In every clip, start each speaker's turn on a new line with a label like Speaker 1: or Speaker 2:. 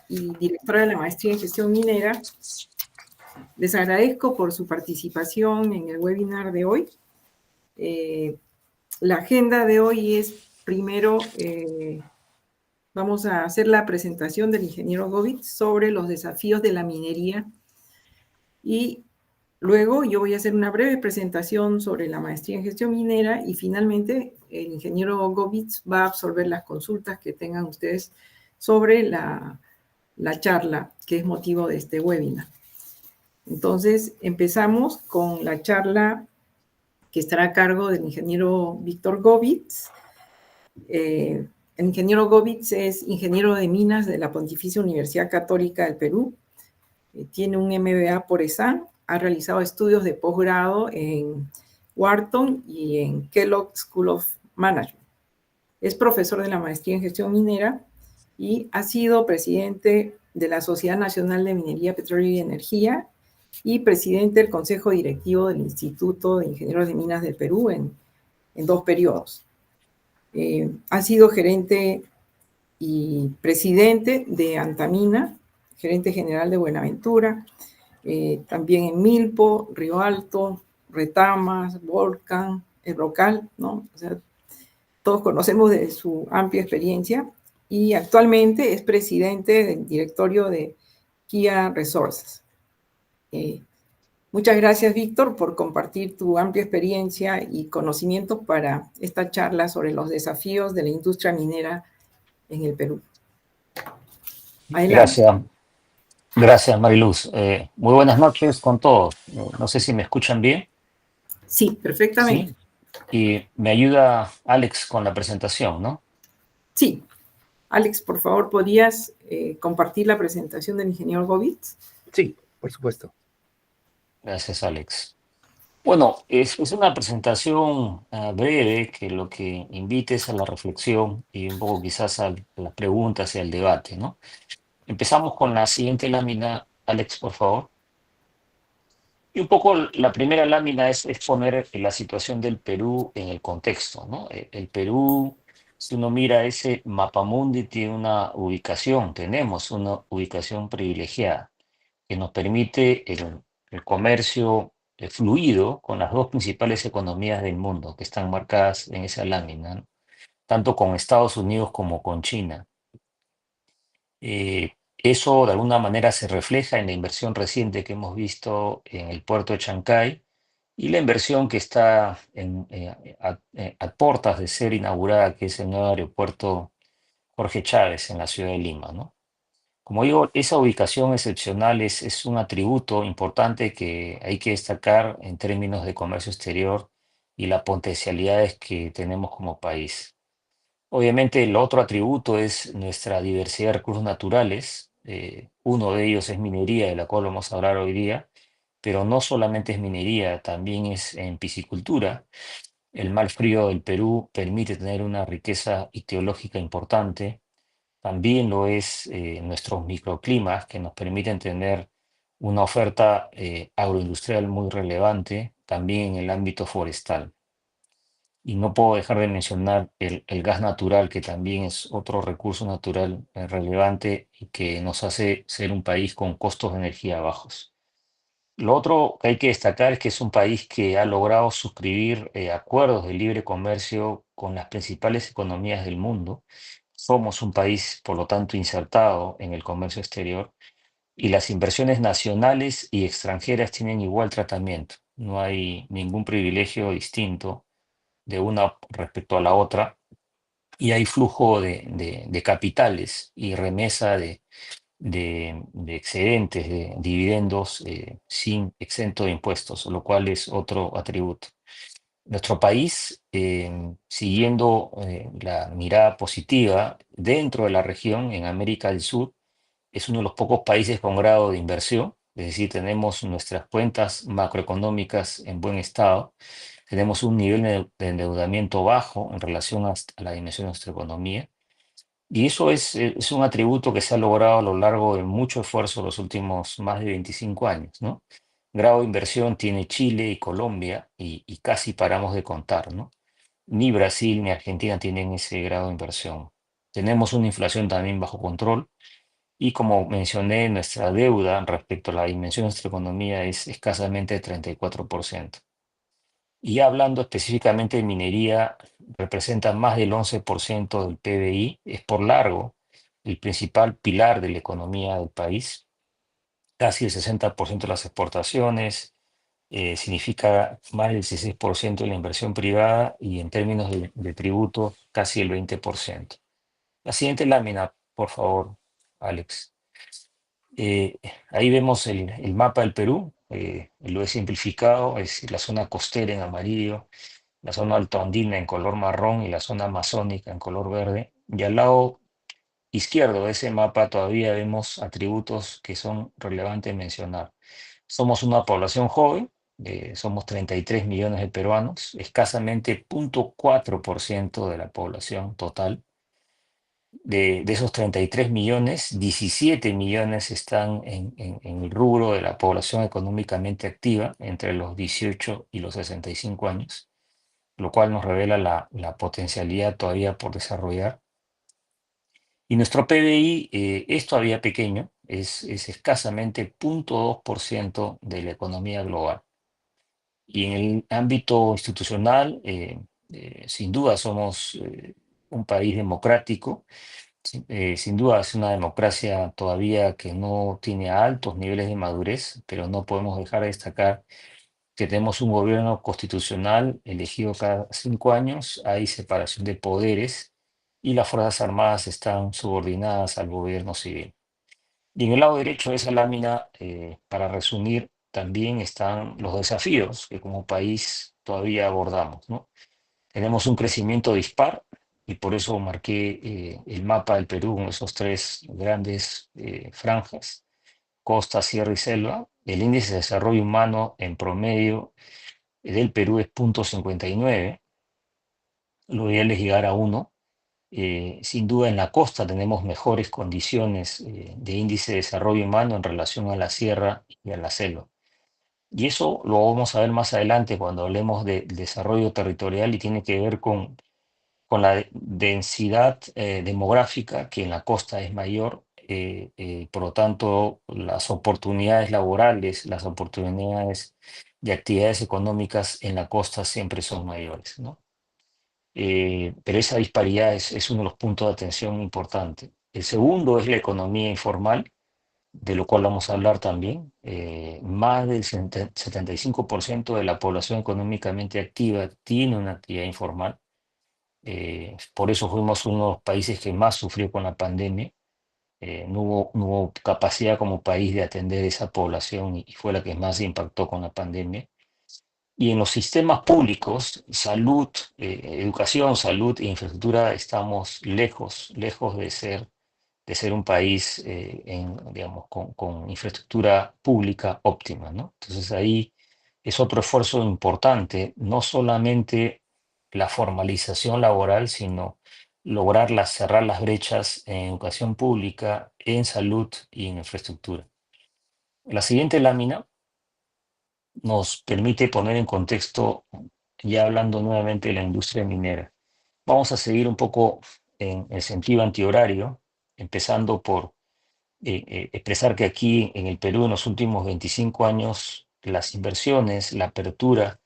Speaker 1: y directora de la Maestría en Gestión Minera. Les agradezco por su participación en el webinar de hoy. La agenda de hoy es, primero, vamos a hacer la presentación del ingeniero Govitz sobre los desafíos de la minería y luego yo voy a hacer una breve presentación sobre la maestría en gestión minera y finalmente el ingeniero Govitz va a absorber las consultas que tengan ustedes sobre la charla que es motivo de este webinar. Entonces, empezamos con la charla que estará a cargo del ingeniero Víctor Govitz. El ingeniero Govitz es ingeniero de minas de la Pontificia Universidad Católica del Perú. Tiene un MBA por ESAN, ha realizado estudios de posgrado en Wharton y en Kellogg School of Management. Es profesor de la maestría en gestión minera y ha sido presidente de la Sociedad Nacional de Minería, Petróleo y Energía y presidente del Consejo Directivo del Instituto de Ingenieros de Minas del Perú en 2 periodos. Ha sido gerente y presidente de Antamina, gerente general de Buenaventura, también en Milpo, Río Alto, Retamas, Volcan, El Brocal, ¿no? O sea, todos conocemos de su amplia experiencia y actualmente es presidente del directorio de Kia Resources. Muchas gracias, Víctor, por compartir tu amplia experiencia y conocimiento para esta charla sobre los desafíos de la industria minera en el Perú. Adelante.
Speaker 2: Gracias, Mariluz. Muy buenas noches con todos. No sé si me escuchan bien.
Speaker 1: Sí, perfectamente.
Speaker 2: Sí. Y me ayuda Alex con la presentación, ¿no?
Speaker 1: Sí. Alex, por favor, ¿podrías compartir la presentación del ingeniero Govitz?
Speaker 3: Sí, por supuesto.
Speaker 2: Gracias, Alex. Bueno, es una presentación breve que lo que invita es a la reflexión y un poco quizás a las preguntas y al debate, ¿no? Empezamos con la siguiente lámina, Alex, por favor. Y un poco la primera lámina es poner la situación del Perú en el contexto, ¿no? El Perú, si uno mira ese mapamundi, tiene tenemos una ubicación privilegiada que nos permite el comercio fluido con las 2 principales economías del mundo que están marcadas en esa lámina, ¿no? Tanto con Estados Unidos como con China. Eso de alguna manera se refleja en la inversión reciente que hemos visto en el puerto de Chancay y la inversión que está a puertas de ser inaugurada, que es el nuevo aeropuerto Jorge Chávez en la ciudad de Lima, ¿no? Como digo, esa ubicación excepcional es un atributo importante que hay que destacar en términos de comercio exterior y las potencialidades que tenemos como país. Obviamente, el otro atributo es nuestra diversidad de recursos naturales. Uno de ellos es minería, de la cual vamos a hablar hoy día, pero no solamente es minería, también es en piscicultura. El mar frío del Perú permite tener una riqueza ictiológica importante. También lo es nuestros microclimas, que nos permiten tener una oferta agroindustrial muy relevante, también en el ámbito forestal. Y no puedo dejar de mencionar el gas natural, que también es otro recurso natural relevante y que nos hace ser un país con costos de energía bajos. Lo otro que hay que destacar es que es un país que ha logrado suscribir acuerdos de libre comercio con las principales economías del mundo. Somos un país, por lo tanto, insertado en el comercio exterior y las inversiones nacionales y extranjeras tienen igual tratamiento. No hay ningún privilegio distinto de una respecto a la otra, y hay flujo de capitales y remesa de excedentes, de dividendos sin exento de impuestos, lo cual es otro atributo. Nuestro país, siguiendo la mirada positiva dentro de la región, en América del Sur, es uno de los pocos países con grado de inversión, es decir, tenemos nuestras cuentas macroeconómicas en buen estado, tenemos un nivel de endeudamiento bajo en relación a la dimensión de nuestra economía, y eso es un atributo que se ha logrado a lo largo de mucho esfuerzo los últimos más de 25 años, ¿no? Grado de inversión tiene Chile y Colombia y casi paramos de contar, ¿no? Ni Brasil ni Argentina tienen ese grado de inversión. Tenemos una inflación también bajo control Y como mencioné, nuestra deuda respecto a la dimensión de nuestra economía es escasamente 34%. Y ya hablando específicamente de minería, representa más del 11% del PBI, es por largo el principal pilar de la economía del país, casi el 60% de las exportaciones, significa más del 16% de la inversión privada y en términos de tributos casi el 20%. La siguiente lámina, por favor, Alex. Eh, Ahí vemos el mapa del Perú, lo he simplificado, es la zona costera en amarillo, la zona altoandina en color marrón y la zona amazónica en color verde. Y al lado izquierdo de ese mapa todavía vemos atributos que son relevantes mencionar. Somos una población joven, somos 33 millones de peruanos, escasamente 0,4% de la población total. De esos 33 millones, 17 millones están en el rubro de la población económicamente activa entre los 18 y los 65 años, lo cual nos revela la potencialidad todavía por desarrollar. Y nuestro PBI es todavía pequeño, es escasamente 0,2% de la economía global. Y en el ámbito institucional, sin duda somos un país democrático. Sin duda es una democracia todavía que no tiene altos niveles de madurez, pero no podemos dejar de destacar que tenemos un gobierno constitucional elegido cada 5 años, hay separación de poderes y las Fuerzas Armadas están subordinadas al gobierno civil. Y en el lado derecho de esa lámina, para resumir, también están los desafíos que como país todavía abordamos, ¿no? Tenemos un crecimiento dispar y por eso marqué el mapa del Perú con esos tres grandes franjas, costa, sierra y selva. El índice de desarrollo humano en promedio del Perú es 0,59, lo ideal es llegar a 1. Sin duda en la costa tenemos mejores condiciones de índice de desarrollo humano en relación a la sierra y a la selva. Y eso lo vamos a ver más adelante cuando hablemos del desarrollo territorial y tiene que ver con la densidad demográfica, que en la costa es mayor, por lo tanto, las oportunidades laborales, las oportunidades de actividades económicas en la costa siempre son mayores, ¿no? Pero esa disparidad es uno de los puntos de atención importantes. El segundo es la economía informal, de lo cual vamos a hablar también. Más del 75% de la población económicamente activa tiene una actividad informal. Por eso fuimos uno de los países que más sufrió con la pandemia. No hubo capacidad como país de atender esa población y fue la que más impactó con la pandemia. Y en los sistemas públicos, salud, educación, salud e infraestructura, estamos lejos, lejos de ser un país digamos, con infraestructura pública óptima, ¿no? Entonces ahí es otro esfuerzo importante, no solamente la formalización laboral, sino lograr cerrar las brechas en educación pública, en salud y en infraestructura. La siguiente lámina nos permite poner en contexto, ya hablando nuevamente de la industria minera. Vamos a seguir un poco en el sentido antihorario, empezando por expresar que aquí en el Perú en los últimos 25 años las inversiones, la apertura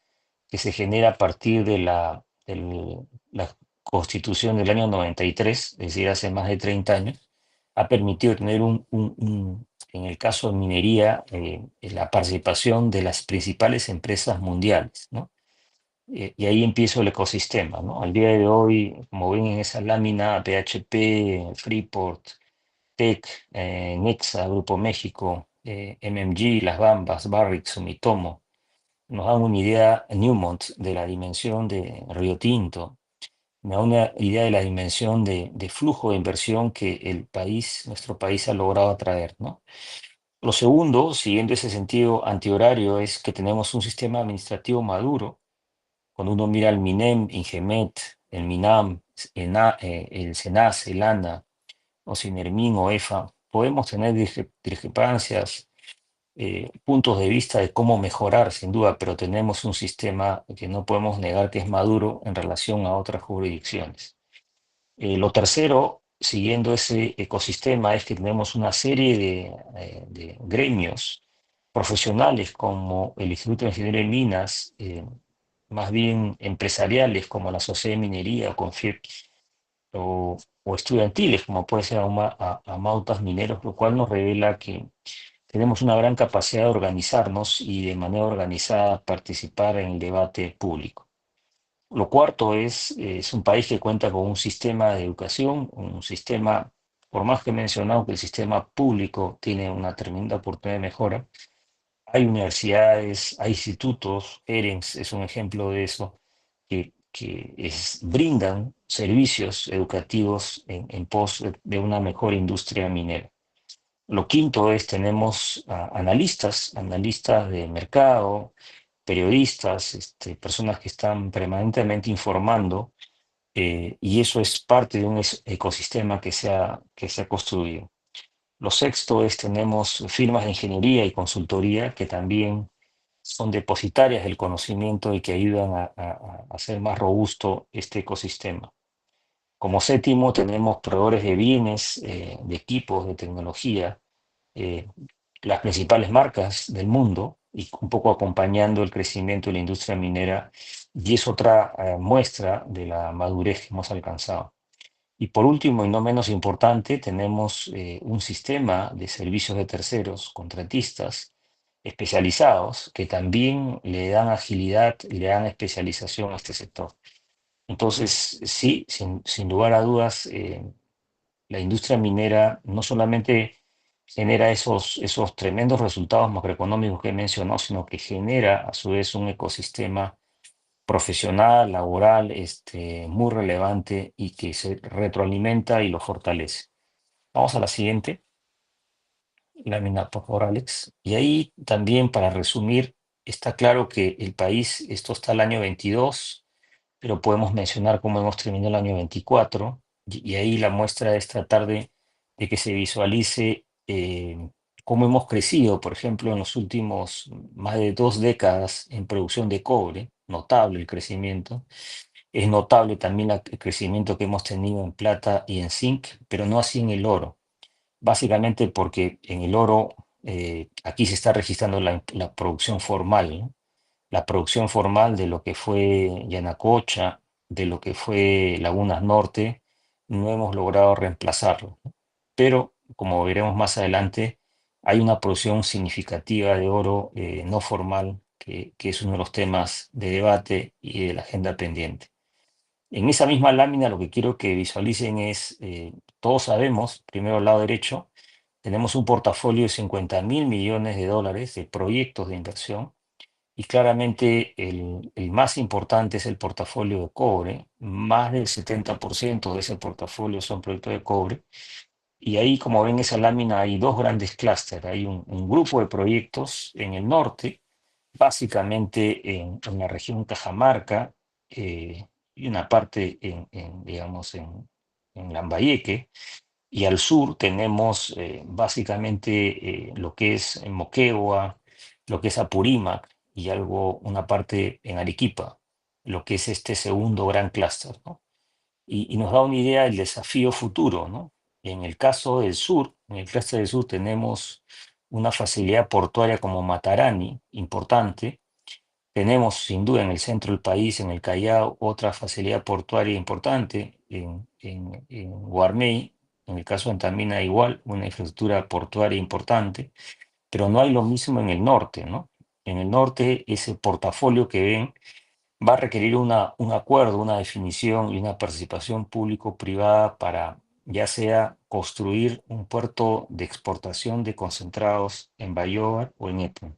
Speaker 2: que se genera a partir de la constitución del año 93, es decir, hace más de 30 años, ha permitido tener en el caso de minería, la participación de las principales empresas mundiales, ¿no? Y ahí empieza el ecosistema, ¿no? Al día de hoy, como ven en esa lámina, BHP, Freeport, Teck, Nexa, Grupo México, MMG, Las Bambas, Barrick, Sumitomo, nos dan una idea, Newmont, de la dimensión de Río Tinto, me da una idea de la dimensión de flujo de inversión que nuestro país ha logrado atraer, ¿no? Lo segundo, siguiendo ese sentido antihorario, es que tenemos un sistema administrativo maduro. Cuando uno mira el MINEM, INGEMET, el MINAM, el SENAS, el ANA, o SINERMIN o EFA, podemos tener discrepancias, puntos de vista de cómo mejorar, sin duda, pero tenemos un sistema que no podemos negar que es maduro en relación a otras jurisdicciones. Lo tercero siguiendo ese ecosistema es que tenemos una serie de gremios profesionales como el Instituto de Ingeniería de Minas, más bien empresariales como la Sociedad de Minería o CONFIEP, o estudiantiles como puede ser Amautas Mineros, lo cual nos revela que tenemos una gran capacidad de organizarnos y de manera organizada participar en el debate público. Lo cuarto es un país que cuenta con un sistema de educación, un sistema, por más que he mencionado que el sistema público tiene una tremenda oportunidad de mejora, hay universidades, hay institutos, ERENS es un ejemplo de eso, que brindan servicios educativos en pos de una mejor industria minera. Lo quinto es, tenemos analistas de mercado, periodistas, personas que están permanentemente informando, y eso es parte de un ecosistema que se ha construido. Lo sexto es, tenemos firmas de ingeniería y consultoría que también son depositarias del conocimiento y que ayudan a hacer más robusto este ecosistema. Como séptimo, tenemos proveedores de bienes, de equipos, de tecnología, eh, las principales marcas del mundo y un poco acompañando el crecimiento de la industria minera, y es otra muestra de la madurez que hemos alcanzado. Y por último, y no menos importante, tenemos un sistema de servicios de terceros, contratistas especializados, que también le dan agilidad y le dan especialización a este sector. Entonces, sí, sin lugar a dudas, la industria minera no solamente genera esos tremendos resultados macroeconómicos que he mencionado, sino que genera a su vez un ecosistema profesional, laboral, muy relevante y que se retroalimenta y lo fortalece. Vamos a la siguiente lámina, por favor, Alex. Y ahí también, para resumir, está claro que el país, esto está el año 22, pero podemos mencionar cómo hemos terminado el año 24, y ahí la muestra es tratar de que se visualice cómo hemos crecido, por ejemplo, en los últimos más de 2 décadas en producción de cobre, notable el crecimiento. Es notable también el crecimiento que hemos tenido en plata y en zinc, pero no así en el oro, básicamente porque en el oro aquí se está registrando la producción formal, ¿no? La producción formal de lo que fue Yanacocha, de lo que fue Lagunas Norte, no hemos logrado reemplazarlo, ¿no? Pero, como veremos más adelante, hay una producción significativa de oro no formal, que es uno de los temas de debate y de la agenda pendiente. En esa misma lámina lo que quiero que visualicen es, todos sabemos, primero al lado derecho, tenemos un portafolio de 50.000 millones de dólares de proyectos de inversión, y claramente el más importante es el portafolio de cobre. Más del 70% de ese portafolio son proyectos de cobre. Y ahí, como ven esa lámina, hay dos grandes clústeres. Hay un grupo de proyectos en el norte, básicamente en la región Cajamarca, y una parte digamos, en Lambayeque. Y al sur tenemos básicamente lo que es Moquegua, lo que es Apurímac y una parte en Arequipa, lo que es este segundo gran clúster, ¿no? Y nos da una idea del desafío futuro, ¿no? En el caso del sur, en el clúster del sur tenemos una facilidad portuaria como Matarani, importante. Tenemos sin duda en el centro del país, en el Callao, otra facilidad portuaria importante, en Guarmey, en el caso de Antamina igual, una infraestructura portuaria importante, pero no hay lo mismo en el norte, ¿no? En el norte, ese portafolio que ven va a requerir un acuerdo, una definición y una participación público-privada para ya sea construir un puerto de exportación de concentrados en Bayóvar o en Epum.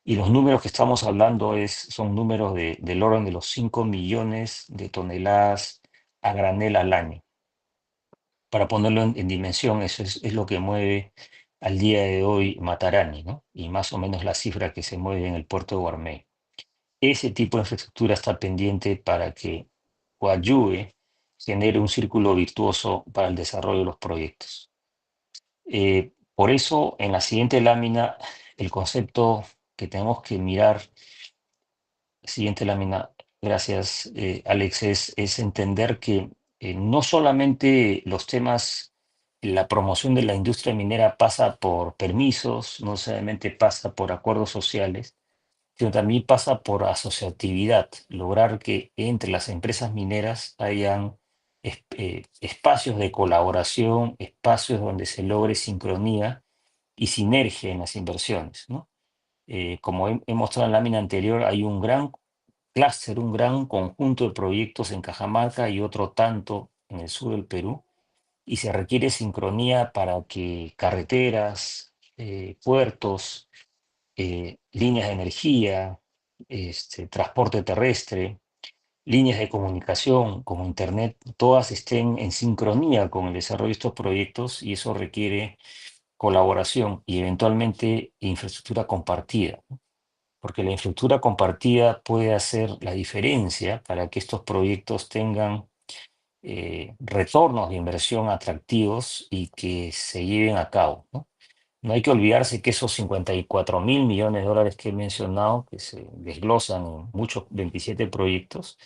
Speaker 2: Y los números que estamos hablando son números del orden de los 5 millones de toneladas a granel al año. Para ponerlo en dimensión, eso es lo que mueve al día de hoy Matarani, ¿no? Y más o menos la cifra que se mueve en el puerto de Guarmey. Ese tipo de infraestructura está pendiente para que coadyuve, genere un círculo virtuoso para el desarrollo de los proyectos. Por eso, en la siguiente lámina, el concepto que tenemos que mirar, siguiente lámina, gracias, Alex, es entender que no solamente los temas, la promoción de la industria minera pasa por permisos, no solamente pasa por acuerdos sociales, sino también pasa por asociatividad, lograr que entre las empresas mineras hayan espacios de colaboración, espacios donde se logre sincronía y sinergia en las inversiones, ¿no? Como he mostrado en la lámina anterior, hay un gran clúster, un gran conjunto de proyectos en Cajamarca y otro tanto en el sur del Perú, y se requiere sincronía para que carreteras, puertos, líneas de energía, transporte terrestre, líneas de comunicación como Internet, todas estén en sincronía con el desarrollo de estos proyectos, y eso requiere colaboración y eventualmente infraestructura compartida, ¿no? Porque la infraestructura compartida puede hacer la diferencia para que estos proyectos tengan retornos de inversión atractivos y que se lleven a cabo, ¿no? No hay que olvidarse que esos 54.000 millones de dólares que he mencionado, que se desglosan en muchos 27 proyectos,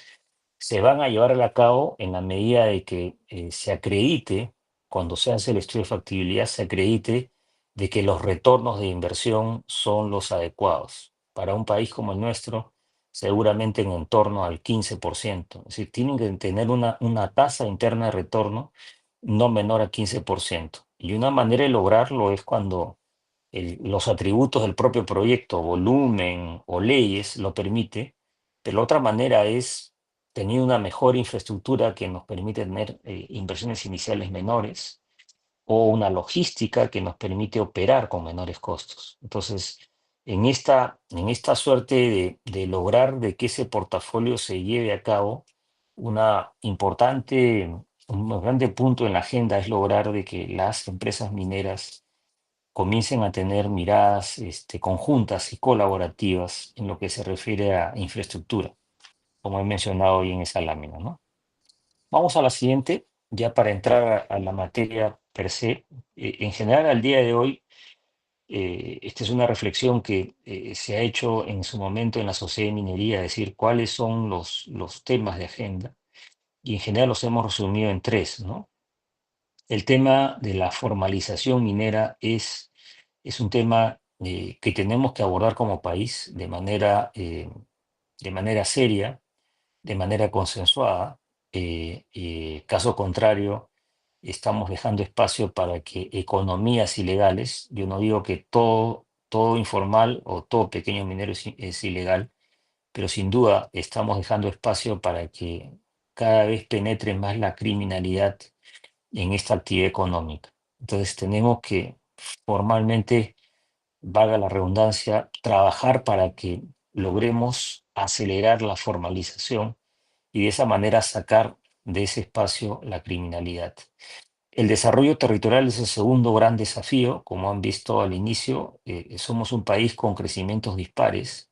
Speaker 2: se van a llevar a cabo en la medida de que se acredite, cuando se hace el estudio de factibilidad, se acredite de que los retornos de inversión son los adecuados. Para un país como el nuestro, seguramente en torno al 15%. Es decir, tienen que tener una tasa interna de retorno no menor a 15%. Y una manera de lograrlo es cuando los atributos del propio proyecto, volumen o leyes, lo permite. Pero la otra manera es tener una mejor infraestructura que nos permite tener inversiones iniciales menores, o una logística que nos permite operar con menores costos. Entonces, en esta suerte de lograr de que ese portafolio se lleve a cabo, un grande punto en la agenda es lograr de que las empresas mineras comiencen a tener miradas conjuntas y colaborativas en lo que se refiere a infraestructura, como he mencionado hoy en esa lámina, ¿no? Vamos a la siguiente, ya para entrar a la materia per se. En general, al día de hoy, esta es una reflexión que se ha hecho en su momento en la sociedad de minería, es decir, cuáles son los temas de agenda, y en general los hemos resumido en tres, ¿no? El tema de la formalización minera es un tema que tenemos que abordar como país de manera seria, de manera consensuada. Caso contrario, estamos dejando espacio para que economías ilegales, yo no digo que todo informal o todo pequeño minero es ilegal, pero sin duda estamos dejando espacio para que cada vez penetre más la criminalidad en esta actividad económica. Entonces tenemos que formalmente, valga la redundancia, trabajar para que logremos acelerar la formalización y de esa manera sacar de ese espacio la criminalidad. El desarrollo territorial es el segundo gran desafío. Como han visto al inicio, somos un país con crecimientos dispares,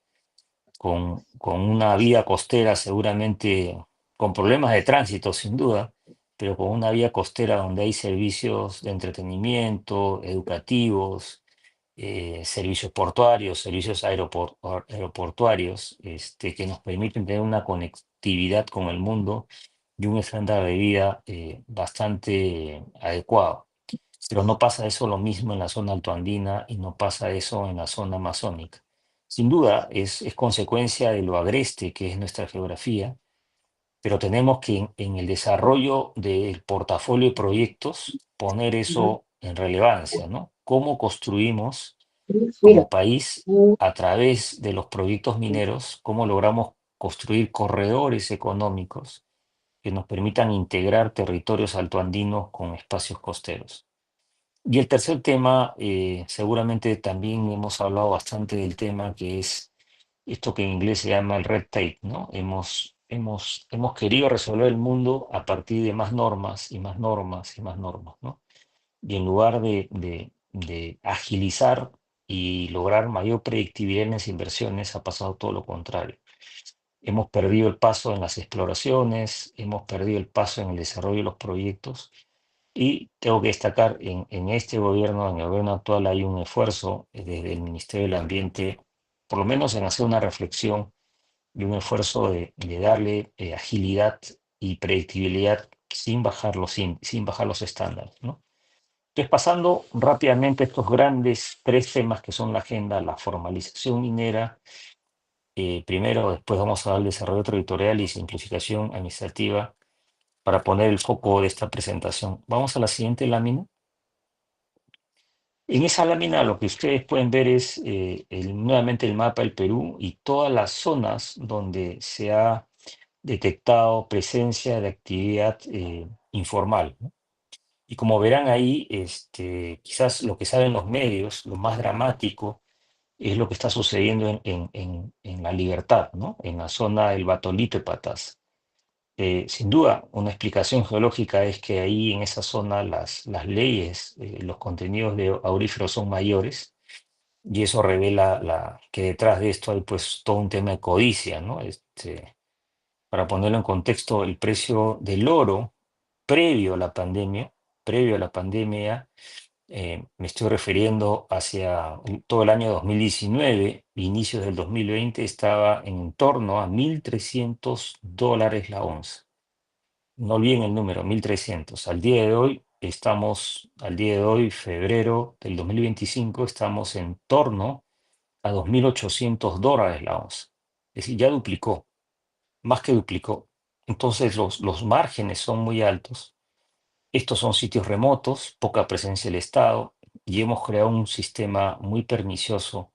Speaker 2: con una vía costera seguramente con problemas de tránsito, sin duda, pero con una vía costera donde hay servicios de entretenimiento, educativos, servicios portuarios, servicios aeroportuarios, que nos permiten tener una conectividad con el mundo y un estándar de vida bastante adecuado. Pero no pasa eso lo mismo en la zona altoandina y no pasa eso en la zona amazónica. Sin duda es consecuencia de lo agreste que es nuestra geografía, pero tenemos que en el desarrollo del portafolio de proyectos poner eso en relevancia, ¿no? ¿Cómo construimos como país a través de los proyectos mineros? ¿Cómo logramos construir corredores económicos que nos permitan integrar territorios altoandinos con espacios costeros? Y el tercer tema, seguramente también hemos hablado bastante del tema, que es esto que en inglés se llama el red tape, ¿no? Hemos querido resolver el mundo a partir de más normas y más normas y más normas, ¿no? Y en lugar de agilizar y lograr mayor predictibilidad en las inversiones, ha pasado todo lo contrario. Hemos perdido el paso en las exploraciones, hemos perdido el paso en el desarrollo de los proyectos, y tengo que destacar, en este gobierno, en el gobierno actual, hay un esfuerzo desde el Ministerio del Ambiente, por lo menos en hacer una reflexión y un esfuerzo de darle agilidad y predictibilidad sin bajar los estándares, ¿no? Entonces, pasando rápidamente a estos grandes tres temas que son la agenda, la formalización minera, primero, después vamos a dar el desarrollo territorial y simplificación administrativa para poner el foco de esta presentación. Vamos a la siguiente lámina. En esa lámina lo que ustedes pueden ver es nuevamente el mapa del Perú y todas las zonas donde se ha detectado presencia de actividad informal, ¿no? Y como verán ahí, quizás lo que saben los medios, lo más dramático, es lo que está sucediendo en La Libertad, ¿no? En la zona del Batolito de Patas. Sin duda, una explicación geológica es que ahí en esa zona las leyes, los contenidos de auríferos son mayores y eso revela que detrás de esto hay pues todo un tema de codicia, ¿no? Para ponerlo en contexto, el precio del oro previo a la pandemia, previo a la pandemia, me estoy refiriendo hacia todo el año 2019, inicios del 2020, estaba en torno a $1.300 la onza. No olviden el número, 1.300. Al día de hoy, febrero del 2025, estamos en torno a $2.800 la onza. Es decir, ya duplicó, más que duplicó. Entonces los márgenes son muy altos. Estos son sitios remotos, poca presencia del Estado, y hemos creado un sistema muy pernicioso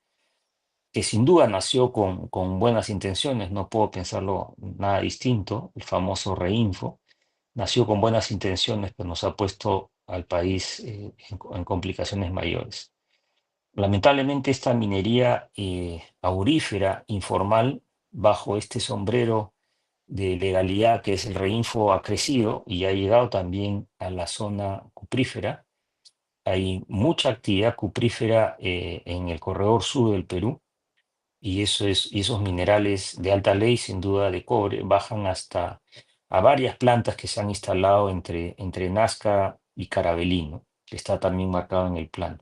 Speaker 2: que sin duda nació con buenas intenciones, no puedo pensarlo nada distinto, el famoso Reinfo, nació con buenas intenciones, pero nos ha puesto al país en complicaciones mayores. Lamentablemente esta minería aurífera informal, bajo este sombrero de legalidad que es el Reinfo, ha crecido y ha llegado también a la zona cuprífera. Hay mucha actividad cuprífera en el corredor sur del Perú y esos minerales de alta ley, sin duda de cobre, bajan hasta a varias plantas que se han instalado entre Nazca y Carabelí, que está también marcado en el plan.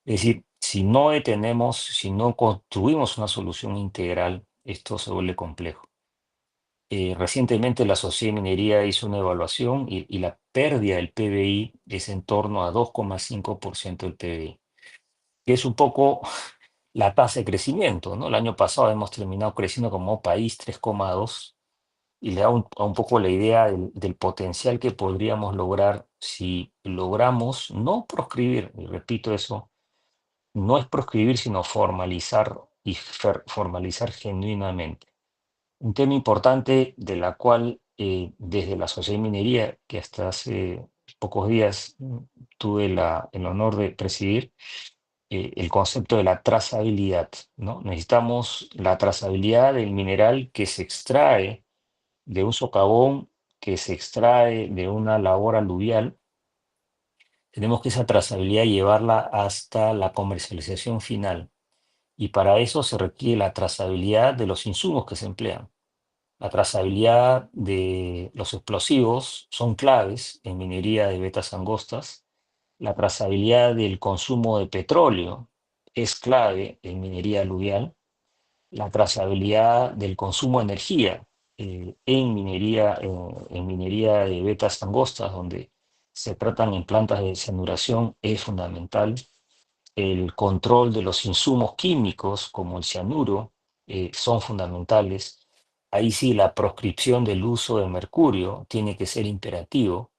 Speaker 2: Es decir, si no detenemos, si no construimos una solución integral, esto se vuelve complejo. Recientemente la Sociedad de Minería hizo una evaluación y la pérdida del PBI es en torno a 2,5% del PBI, que es un poco la tasa de crecimiento, ¿no? El año pasado hemos terminado creciendo como país 3,2 y le da a un poco la idea del potencial que podríamos lograr si logramos no proscribir, y repito eso, no es proscribir, sino formalizar y formalizar genuinamente. Un tema importante de la cual desde la Sociedad de Minería, que hasta hace pocos días tuve el honor de presidir, el concepto de la trazabilidad, ¿no? Necesitamos la trazabilidad del mineral que se extrae de un socavón, que se extrae de una labor aluvial. Tenemos que esa trazabilidad llevarla hasta la comercialización final. Y para eso se requiere la trazabilidad de los insumos que se emplean. La trazabilidad de los explosivos son claves en minería de vetas angostas. La trazabilidad del consumo de petróleo es clave en minería aluvial. La trazabilidad del consumo de energía en minería de vetas angostas, donde se tratan en plantas de cianuración, es fundamental. El control de los insumos químicos, como el cianuro, son fundamentales. Ahí sí, la proscripción del uso de mercurio tiene que ser imperativo.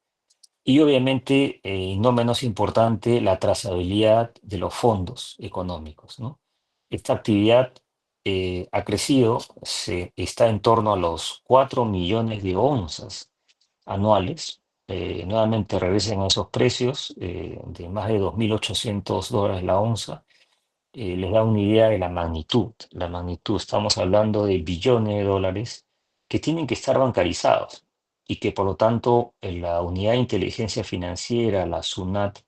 Speaker 2: Y obviamente, no menos importante, la trazabilidad de los fondos económicos, ¿no? Esta actividad ha crecido, está en torno a los 4 millones de onzas anuales. Nuevamente regresen a esos precios de más de $2.800 la onza. Les da una idea de la magnitud. La magnitud, estamos hablando de billones de dólares que tienen que estar bancarizados y que por lo tanto la unidad de inteligencia financiera, la SUNAT,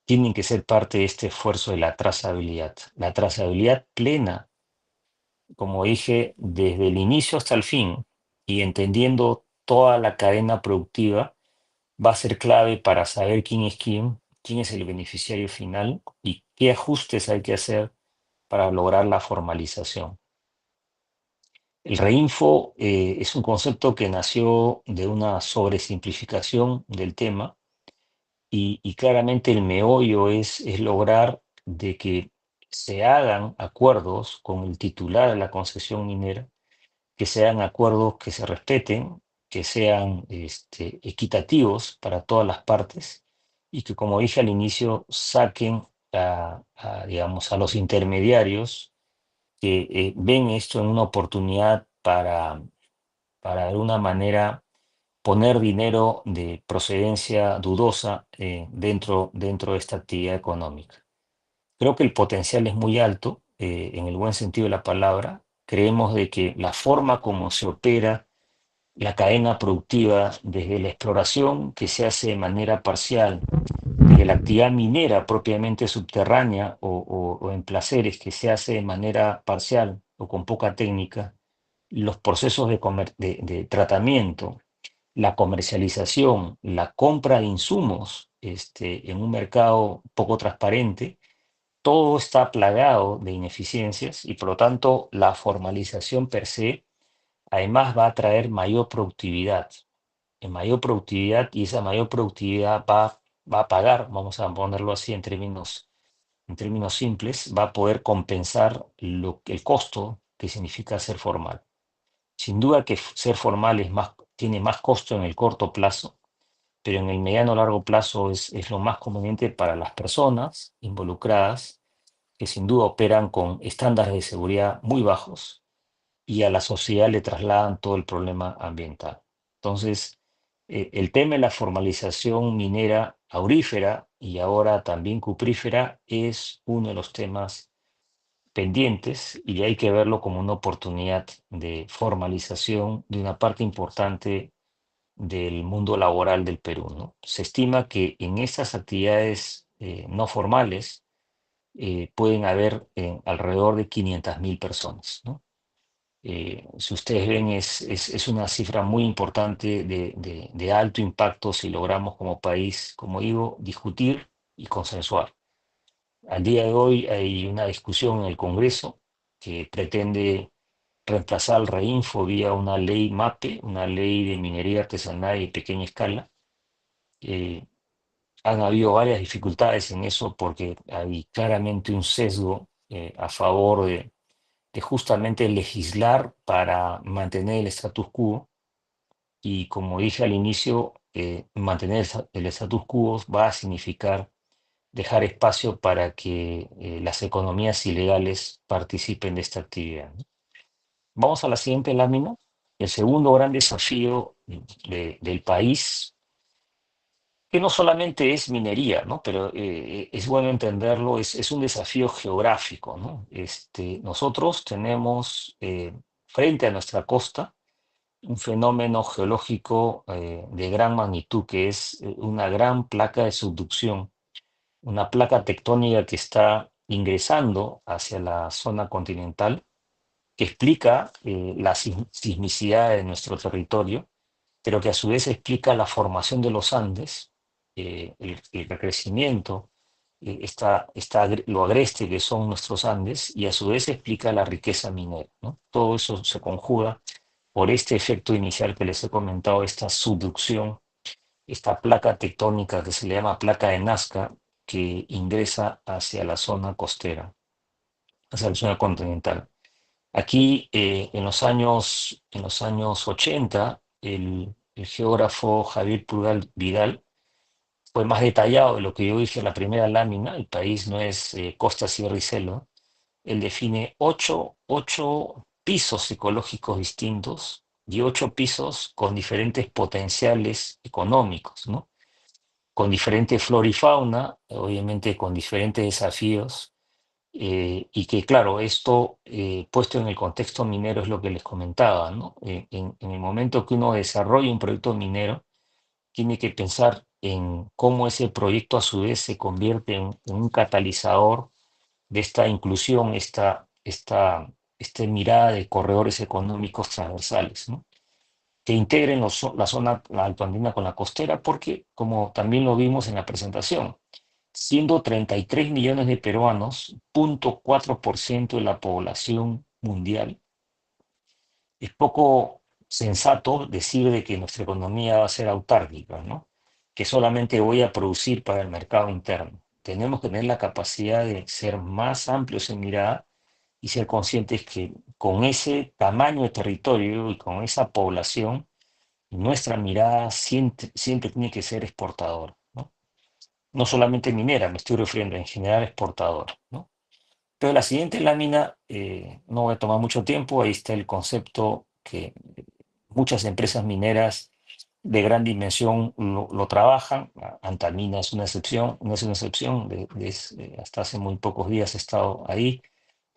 Speaker 2: tienen que ser parte de este esfuerzo de la trazabilidad. La trazabilidad plena, como dije, desde el inicio hasta el fin y entendiendo toda la cadena productiva, va a ser clave para saber quién es el beneficiario final y qué ajustes hay que hacer para lograr la formalización. El reinfo es un concepto que nació de una sobresimplificación del tema y claramente el meollo es lograr de que se hagan acuerdos con el titular de la concesión minera, que sean acuerdos que se respeten, que sean equitativos para todas las partes y que, como dije al inicio, saquen digamos, a los intermediarios que ven esto en una oportunidad para de alguna manera poner dinero de procedencia dudosa dentro de esta actividad económica. Creo que el potencial es muy alto, en el buen sentido de la palabra. Creemos de que la forma como se opera la cadena productiva, desde la exploración que se hace de manera parcial, desde la actividad minera propiamente subterránea o en placeres que se hace de manera parcial o con poca técnica, los procesos de tratamiento, la comercialización, la compra de insumos en un mercado poco transparente, todo está plagado de ineficiencias y por lo tanto la formalización per se además va a traer mayor productividad. En mayor productividad y esa mayor productividad va a pagar, vamos a ponerlo así en términos simples, va a poder compensar el costo que significa ser formal. Sin duda que ser formal tiene más costo en el corto plazo, pero en el mediano o largo plazo es lo más conveniente para las personas involucradas, que sin duda operan con estándares de seguridad muy bajos y a la sociedad le trasladan todo el problema ambiental. Entonces, el tema de la formalización minera aurífera y ahora también cuprífera es uno de los temas pendientes y hay que verlo como una oportunidad de formalización de una parte importante del mundo laboral del Perú, ¿no? Se estima que en estas actividades no formales pueden haber alrededor de 500.000 personas, ¿no? Si ustedes ven, es una cifra muy importante de alto impacto si logramos como país, como digo, discutir y consensuar. Al día de hoy hay una discusión en el Congreso que pretende reemplazar el REINFO vía una ley MAPE, una ley de minería artesanal y pequeña escala. Eh, Han habido varias dificultades en eso porque hay claramente un sesgo a favor de justamente legislar para mantener el status quo y como dije al inicio, mantener el status quo va a significar dejar espacio para que las economías ilegales participen de esta actividad, ¿no? Vamos a la siguiente lámina. El segundo gran desafío del país, que no solamente es minería, ¿no? Pero es bueno entenderlo, es un desafío geográfico, ¿no? Nosotros tenemos frente a nuestra costa un fenómeno geológico de gran magnitud, que es una gran placa de subducción, una placa tectónica que está ingresando hacia la zona continental, que explica la sismicidad de nuestro territorio, pero que a su vez explica la formación de los Andes, el recrecimiento, lo agreste que son nuestros Andes, y a su vez explica la riqueza minera, ¿no? Todo eso se conjuga por este efecto inicial que les he comentado, esta subducción, esta placa tectónica que se le llama placa de Nazca, que ingresa hacia la zona costera, hacia la zona continental. Aquí, en los años 80, el geógrafo Javier Purgal Vidal fue más detallado de lo que yo dije en la primera lámina. El país no es costa, sierra y selva. Él define ocho pisos ecológicos distintos y 8 pisos con diferentes potenciales económicos, ¿no? Con diferente flora y fauna, obviamente con diferentes desafíos, y que, claro, esto puesto en el contexto minero es lo que les comentaba, ¿no? En el momento que uno desarrolla un proyecto minero, tiene que pensar en cómo ese proyecto a su vez se convierte en un catalizador de esta inclusión, esta mirada de corredores económicos transversales, ¿no? Que integren la zona la altoandina con la costera, porque, como también lo vimos en la presentación, siendo 33 millones de peruanos, 0,4% de la población mundial, es poco sensato decir de que nuestra economía va a ser autárquica, ¿no? Que solamente voy a producir para el mercado interno. Tenemos que tener la capacidad de ser más amplios en mirada y ser conscientes que con ese tamaño de territorio y con esa población, nuestra mirada siempre tiene que ser exportadora, ¿no? No solamente minera, me estoy refiriendo en general exportadora, ¿no? Pero la siguiente lámina, no voy a tomar mucho tiempo, ahí está el concepto que muchas empresas mineras de gran dimensión lo trabajan. Antamina es una excepción, no es una excepción, hasta hace muy pocos días he estado ahí.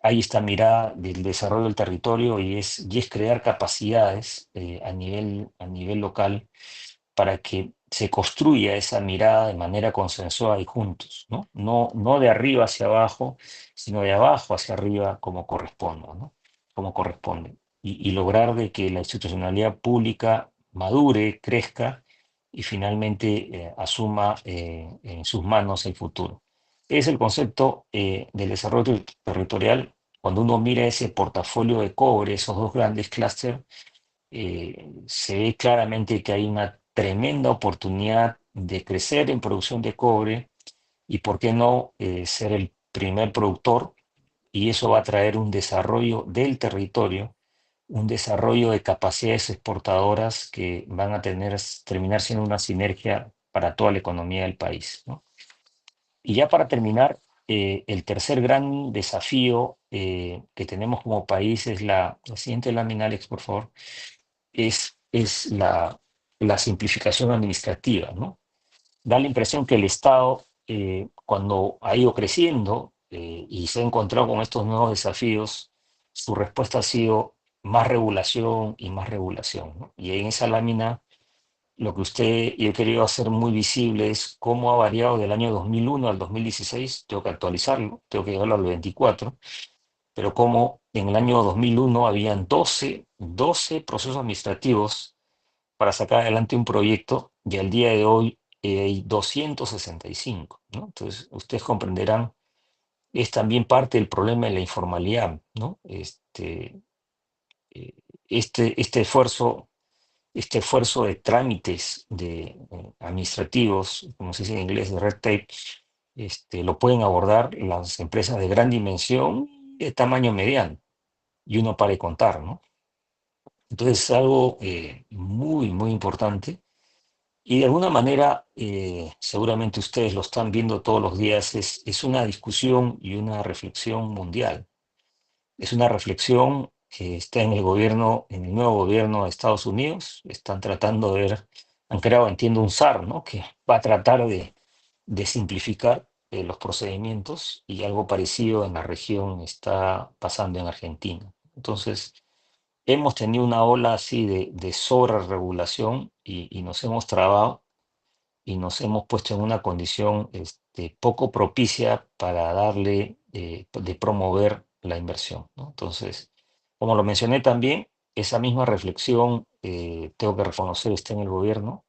Speaker 2: Ahí está mirada del desarrollo del territorio y es crear capacidades a nivel local para que se construya esa mirada de manera consensuada y juntos, ¿no? No de arriba hacia abajo, sino de abajo hacia arriba como corresponda, ¿no? Como corresponde. Y lograr de que la institucionalidad pública madure, crezca y finalmente asuma en sus manos el futuro. Es el concepto del desarrollo territorial. Cuando uno mira ese portafolio de cobre, esos dos grandes clústeres, se ve claramente que hay una tremenda oportunidad de crecer en producción de cobre y, ¿por qué no, ser el primer productor? Y eso va a traer un desarrollo del territorio, un desarrollo de capacidades exportadoras que van a terminar siendo una sinergia para toda la economía del país, ¿no? Y ya para terminar, el tercer gran desafío que tenemos como país es la siguiente lámina, Alex, por favor, es la simplificación administrativa, ¿no? Da la impresión que el Estado, cuando ha ido creciendo y se ha encontrado con estos nuevos desafíos, su respuesta ha sido más regulación y más regulación, ¿no? Y en esa lámina, lo que yo he querido hacer muy visible es cómo ha variado del año 2001 al 2016. Tengo que actualizarlo, tengo que llevarlo al 24, pero como en el año 2001 habían doce procesos administrativos para sacar adelante un proyecto y al día de hoy hay 265, ¿no? Entonces, ustedes comprenderán, es también parte del problema de la informalidad, ¿no? Eh, este esfuerzo de trámites administrativos, como se dice en inglés, de red tape, lo pueden abordar las empresas de gran dimensión y de tamaño mediano, y uno para de contar, ¿no? Entonces es algo muy, muy importante. Y de alguna manera, seguramente ustedes lo están viendo todos los días, es una discusión y una reflexión mundial. Es una reflexión que está en el gobierno, en el nuevo gobierno de Estados Unidos. Están tratando de ver, han creado, entiendo, un SAR, ¿no? Que va a tratar de simplificar los procedimientos, y algo parecido en la región está pasando en Argentina. Entonces, hemos tenido una ola así de sobreregulación y nos hemos trabado y nos hemos puesto en una condición poco propicia para darle, de promover la inversión, ¿no? Entonces, como lo mencioné también, esa misma reflexión, tengo que reconocer, está en el gobierno.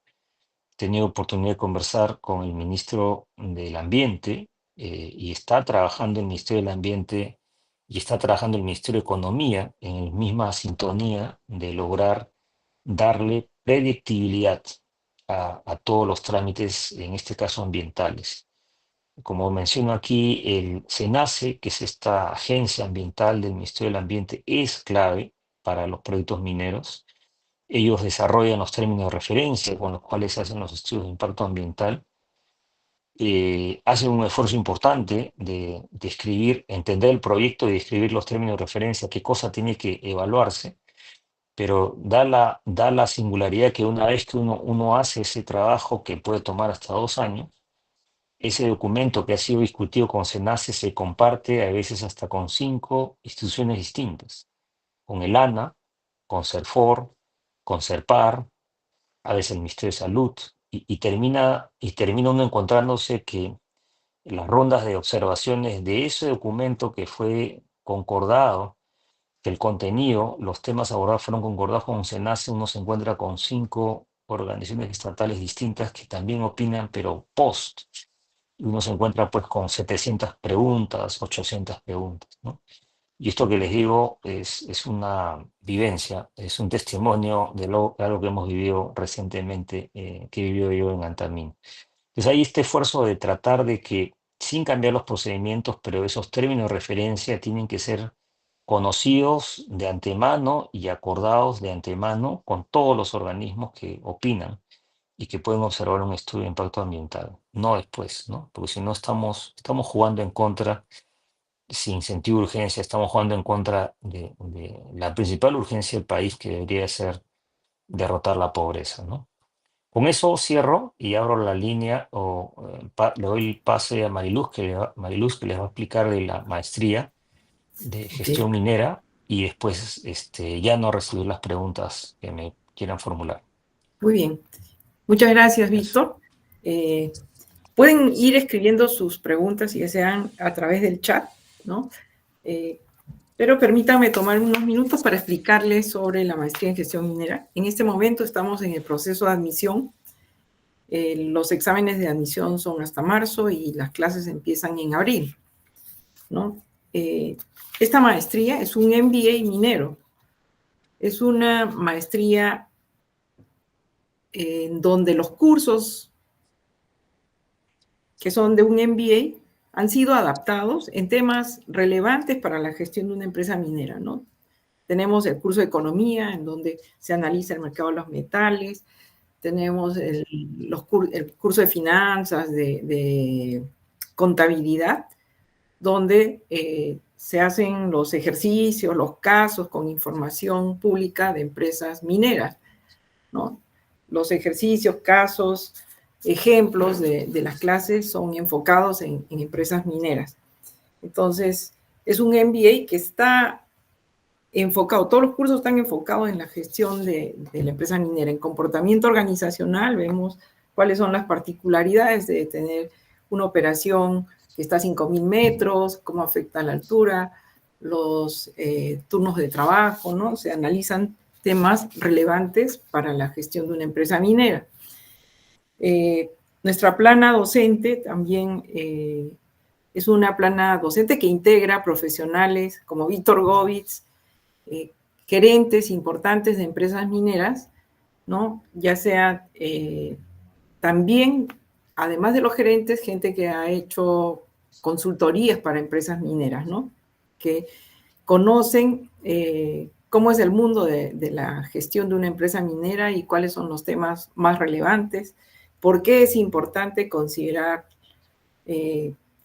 Speaker 2: He tenido oportunidad de conversar con el ministro del Ambiente, y está trabajando el Ministerio del Ambiente y está trabajando el Ministerio de Economía en la misma sintonía de lograr darle predictibilidad a todos los trámites, en este caso ambientales. Como menciono aquí, el SENACE, que es esta agencia ambiental del Ministerio del Ambiente, es clave para los proyectos mineros. Ellos desarrollan los términos de referencia con los cuales se hacen los estudios de impacto ambiental. Hacen un esfuerzo importante de escribir, entender el proyecto y describir los términos de referencia, qué cosa tiene que evaluarse, pero da la singularidad que una vez que uno hace ese trabajo, que puede tomar hasta 2 años, ese documento que ha sido discutido con SENACE se comparte a veces hasta con 5 instituciones distintas, con el ANA, con CERFOR, con CERPAR, a veces el Ministerio de Salud, y termina uno encontrándose que las rondas de observaciones de ese documento que fue concordado, que el contenido, los temas abordados fueron concordados con SENACE, uno se encuentra con 5 organizaciones estatales distintas que también opinan, pero post. Y uno se encuentra pues con 700 preguntas, 800 preguntas, ¿no? Y esto que les digo es una vivencia, es un testimonio de algo que hemos vivido recientemente, que he vivido yo en Antamín. Entonces hay este esfuerzo de tratar de que, sin cambiar los procedimientos, pero esos términos de referencia tienen que ser conocidos de antemano y acordados de antemano con todos los organismos que opinan y que pueden observar un estudio de impacto ambiental, no después, ¿no? Porque si no estamos jugando en contra, sin sentido de urgencia, estamos jugando en contra de la principal urgencia del país, que debería ser derrotar la pobreza, ¿no? Con eso cierro y abro la línea le doy el pase a Mariluz, Mariluz, que les va a explicar de la maestría de
Speaker 1: Ok,
Speaker 2: gestión minera, y después ya no recibir las preguntas que me quieran formular.
Speaker 1: muy bien. Muchas gracias,
Speaker 2: Eso.
Speaker 1: Víctor. Eh, Pueden ir escribiendo sus preguntas si desean a través del chat, ¿no? Eh, pero permítanme tomar unos minutos para explicarles sobre la maestría en gestión minera. En este momento estamos en el proceso de admisión. Los exámenes de admisión son hasta marzo y las clases empiezan en abril, ¿no? Esta maestría es un MBA minero. Es una maestría en donde los cursos que son de un MBA han sido adaptados en temas relevantes para la gestión de una empresa minera, ¿no? Tenemos el curso de economía, en donde se analiza el mercado de los metales, tenemos el curso de finanzas, de contabilidad, donde se hacen los ejercicios, los casos con información pública de empresas mineras, ¿no? Los ejercicios, casos, ejemplos de las clases son enfocados en empresas mineras. Entonces, es un MBA que está enfocado, todos los cursos están enfocados en la gestión de la empresa minera. En comportamiento organizacional vemos cuáles son las particularidades de tener una operación que está a 5.000 metros, cómo afecta la altura, los turnos de trabajo, ¿no? Se analizan temas relevantes para la gestión de una empresa minera. Nuestra plana docente también es una plana docente que integra profesionales como Víctor Govitz, gerentes importantes de empresas mineras, ¿no? Ya sea también, además de los gerentes, gente que ha hecho consultorías para empresas mineras, ¿no? Que conocen cómo es el mundo de la gestión de una empresa minera y cuáles son los temas más relevantes, por qué es importante considerar,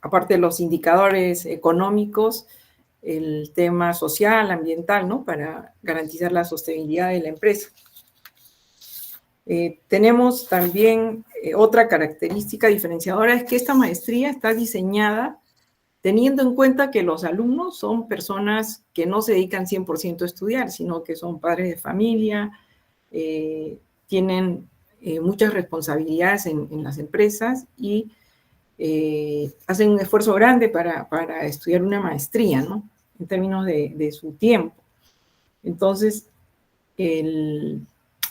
Speaker 1: aparte de los indicadores económicos, el tema social, ambiental, ¿no? Para garantizar la sostenibilidad de la empresa. Tenemos también otra característica diferenciadora, es que esta maestría está diseñada teniendo en cuenta que los alumnos son personas que no se dedican 100% a estudiar, sino que son padres de familia, tienen muchas responsabilidades en las empresas y hacen un esfuerzo grande para estudiar una maestría, ¿no? En términos de su tiempo. Entonces,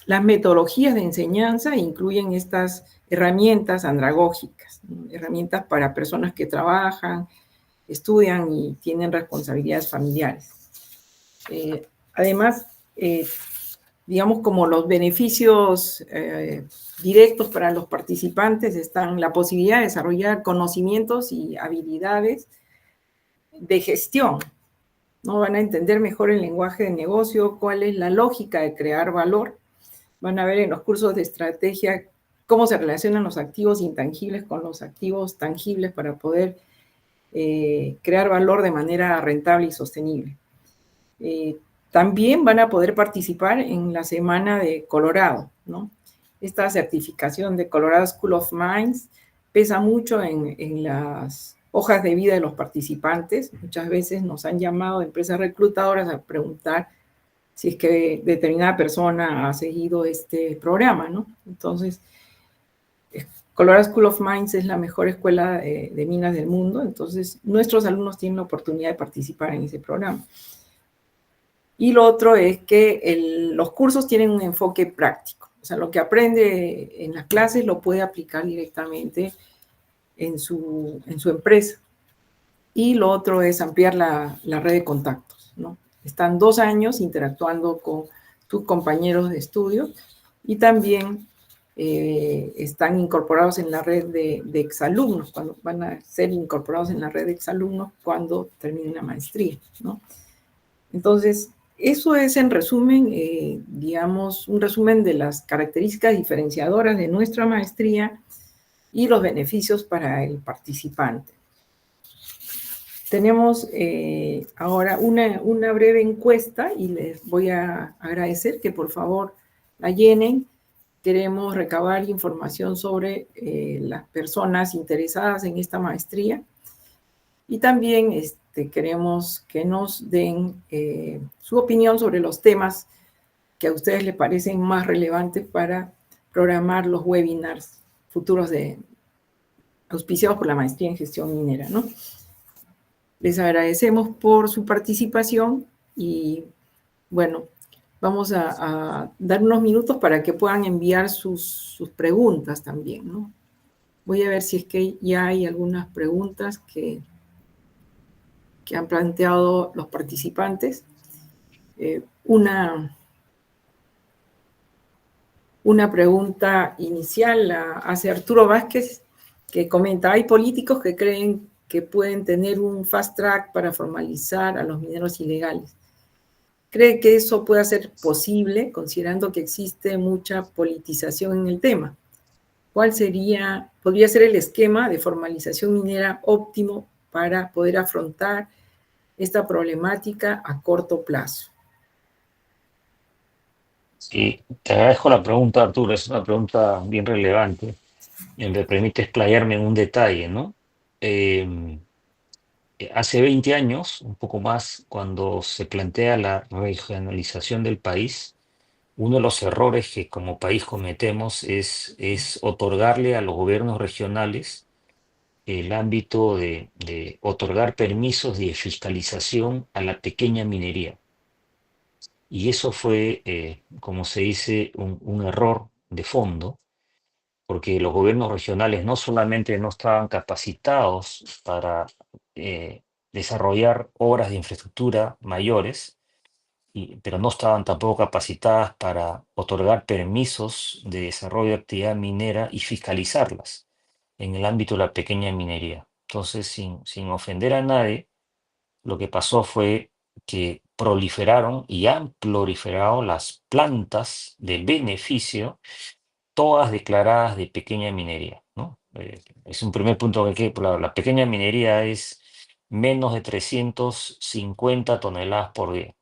Speaker 1: las metodologías de enseñanza incluyen estas herramientas andragógicas, ¿no? Herramientas para personas que trabajan, estudian y tienen responsabilidades familiares. Además, digamos, como los beneficios directos para los participantes están la posibilidad de desarrollar conocimientos y habilidades de gestión, ¿no? Van a entender mejor el lenguaje de negocio, cuál es la lógica de crear valor. Van a ver en los cursos de estrategia cómo se relacionan los activos intangibles con los activos tangibles para poder crear valor de manera rentable y sostenible. También van a poder participar en la Semana de Colorado, ¿no? Esta certificación de Colorado School of Mines pesa mucho en las hojas de vida de los participantes. Muchas veces nos han llamado empresas reclutadoras a preguntar si es que determinada persona ha seguido este programa, ¿no? Entonces, Colorado School of Mines es la mejor escuela de minas del mundo, entonces nuestros alumnos tienen la oportunidad de participar en ese programa. Y lo otro es que los cursos tienen un enfoque práctico, o sea, lo que aprende en las clases lo puede aplicar directamente en su empresa. y lo otro es ampliar la red de contactos, ¿no? Están 2 años interactuando con tus compañeros de estudio y también están incorporados en la red de exalumnos, cuando van a ser incorporados en la red de exalumnos cuando terminen la maestría, ¿no? Entonces, eso es en resumen, digamos, un resumen de las características diferenciadoras de nuestra maestría y los beneficios para el participante. Tenemos ahora una breve encuesta y les voy a agradecer que por favor la llenen. Queremos recabar información sobre las personas interesadas en esta maestría y también queremos que nos den su opinión sobre los temas que a ustedes les parecen más relevantes para programar los webinars futuros auspiciados por la maestría en gestión minera, ¿no? Les agradecemos por su participación y, bueno, vamos a dar unos minutos para que puedan enviar sus preguntas también, ¿no? Voy a ver si es que ya hay algunas preguntas que han planteado los participantes. Una pregunta inicial la hace Arturo Vázquez, que comenta, hay políticos que creen que pueden tener un fast track para formalizar a los mineros ilegales. ¿Cree que eso pueda ser posible, considerando que existe mucha politización en el tema? ¿Cuál podría ser el esquema de formalización minera óptimo para poder afrontar esta problemática a corto plazo?
Speaker 2: Sí, te agradezco la pregunta, Arturo. Es una pregunta bien relevante y me permite explayarme en un detalle, ¿no? Eh, Hace 20 años, un poco más, cuando se plantea la regionalización del país, uno de los errores que como país cometemos es otorgarle a los gobiernos regionales el ámbito de otorgar permisos de fiscalización a la pequeña minería. Y eso fue, como se dice, un error de fondo, porque los gobiernos regionales no solamente no estaban capacitados para desarrollar obras de infraestructura mayores, pero no estaban tampoco capacitadas para otorgar permisos de desarrollo de actividad minera y fiscalizarlas en el ámbito de la pequeña minería. Entonces, sin ofender a nadie, lo que pasó fue que proliferaron y han proliferado las plantas de beneficio, todas declaradas de pequeña minería, ¿no? Es un primer punto que hay que, la pequeña minería es menos de 350 toneladas por día.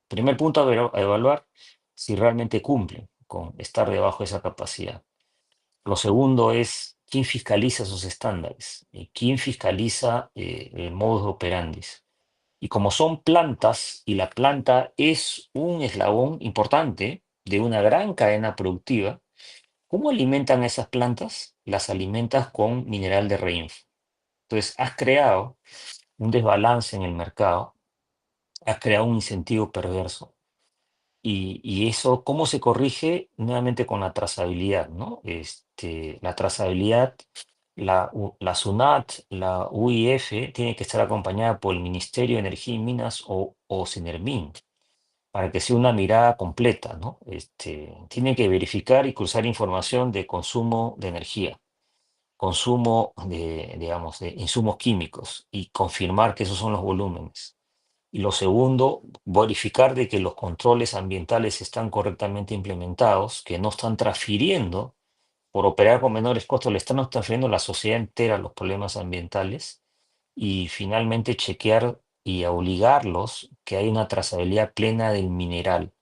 Speaker 2: Primer punto a evaluar si realmente cumplen con estar debajo de esa capacidad. Lo segundo es quién fiscaliza esos estándares y quién fiscaliza el modus operandi. Y como son plantas y la planta es un eslabón importante de una gran cadena productiva, ¿cómo alimentan esas plantas? Las alimentas con mineral de reinfo. Entonces, has creado un desbalance en el mercado, has creado un incentivo perverso. Y eso, ¿cómo se corrige? Nuevamente con la trazabilidad, ¿no? La trazabilidad, la SUNAT, la UIF, tiene que estar acompañada por el Ministerio de Energía y Minas o Senermin, para que sea una mirada completa, ¿no? Tienen que verificar y cruzar información de consumo de energía, consumo de, digamos, de insumos químicos y confirmar que esos son los volúmenes. Y lo segundo, verificar de que los controles ambientales están correctamente implementados, que no están transfiriendo, por operar con menores costos, le están transfiriendo a la sociedad entera los problemas ambientales. Y finalmente chequear y a obligarlos que hay una trazabilidad plena del mineral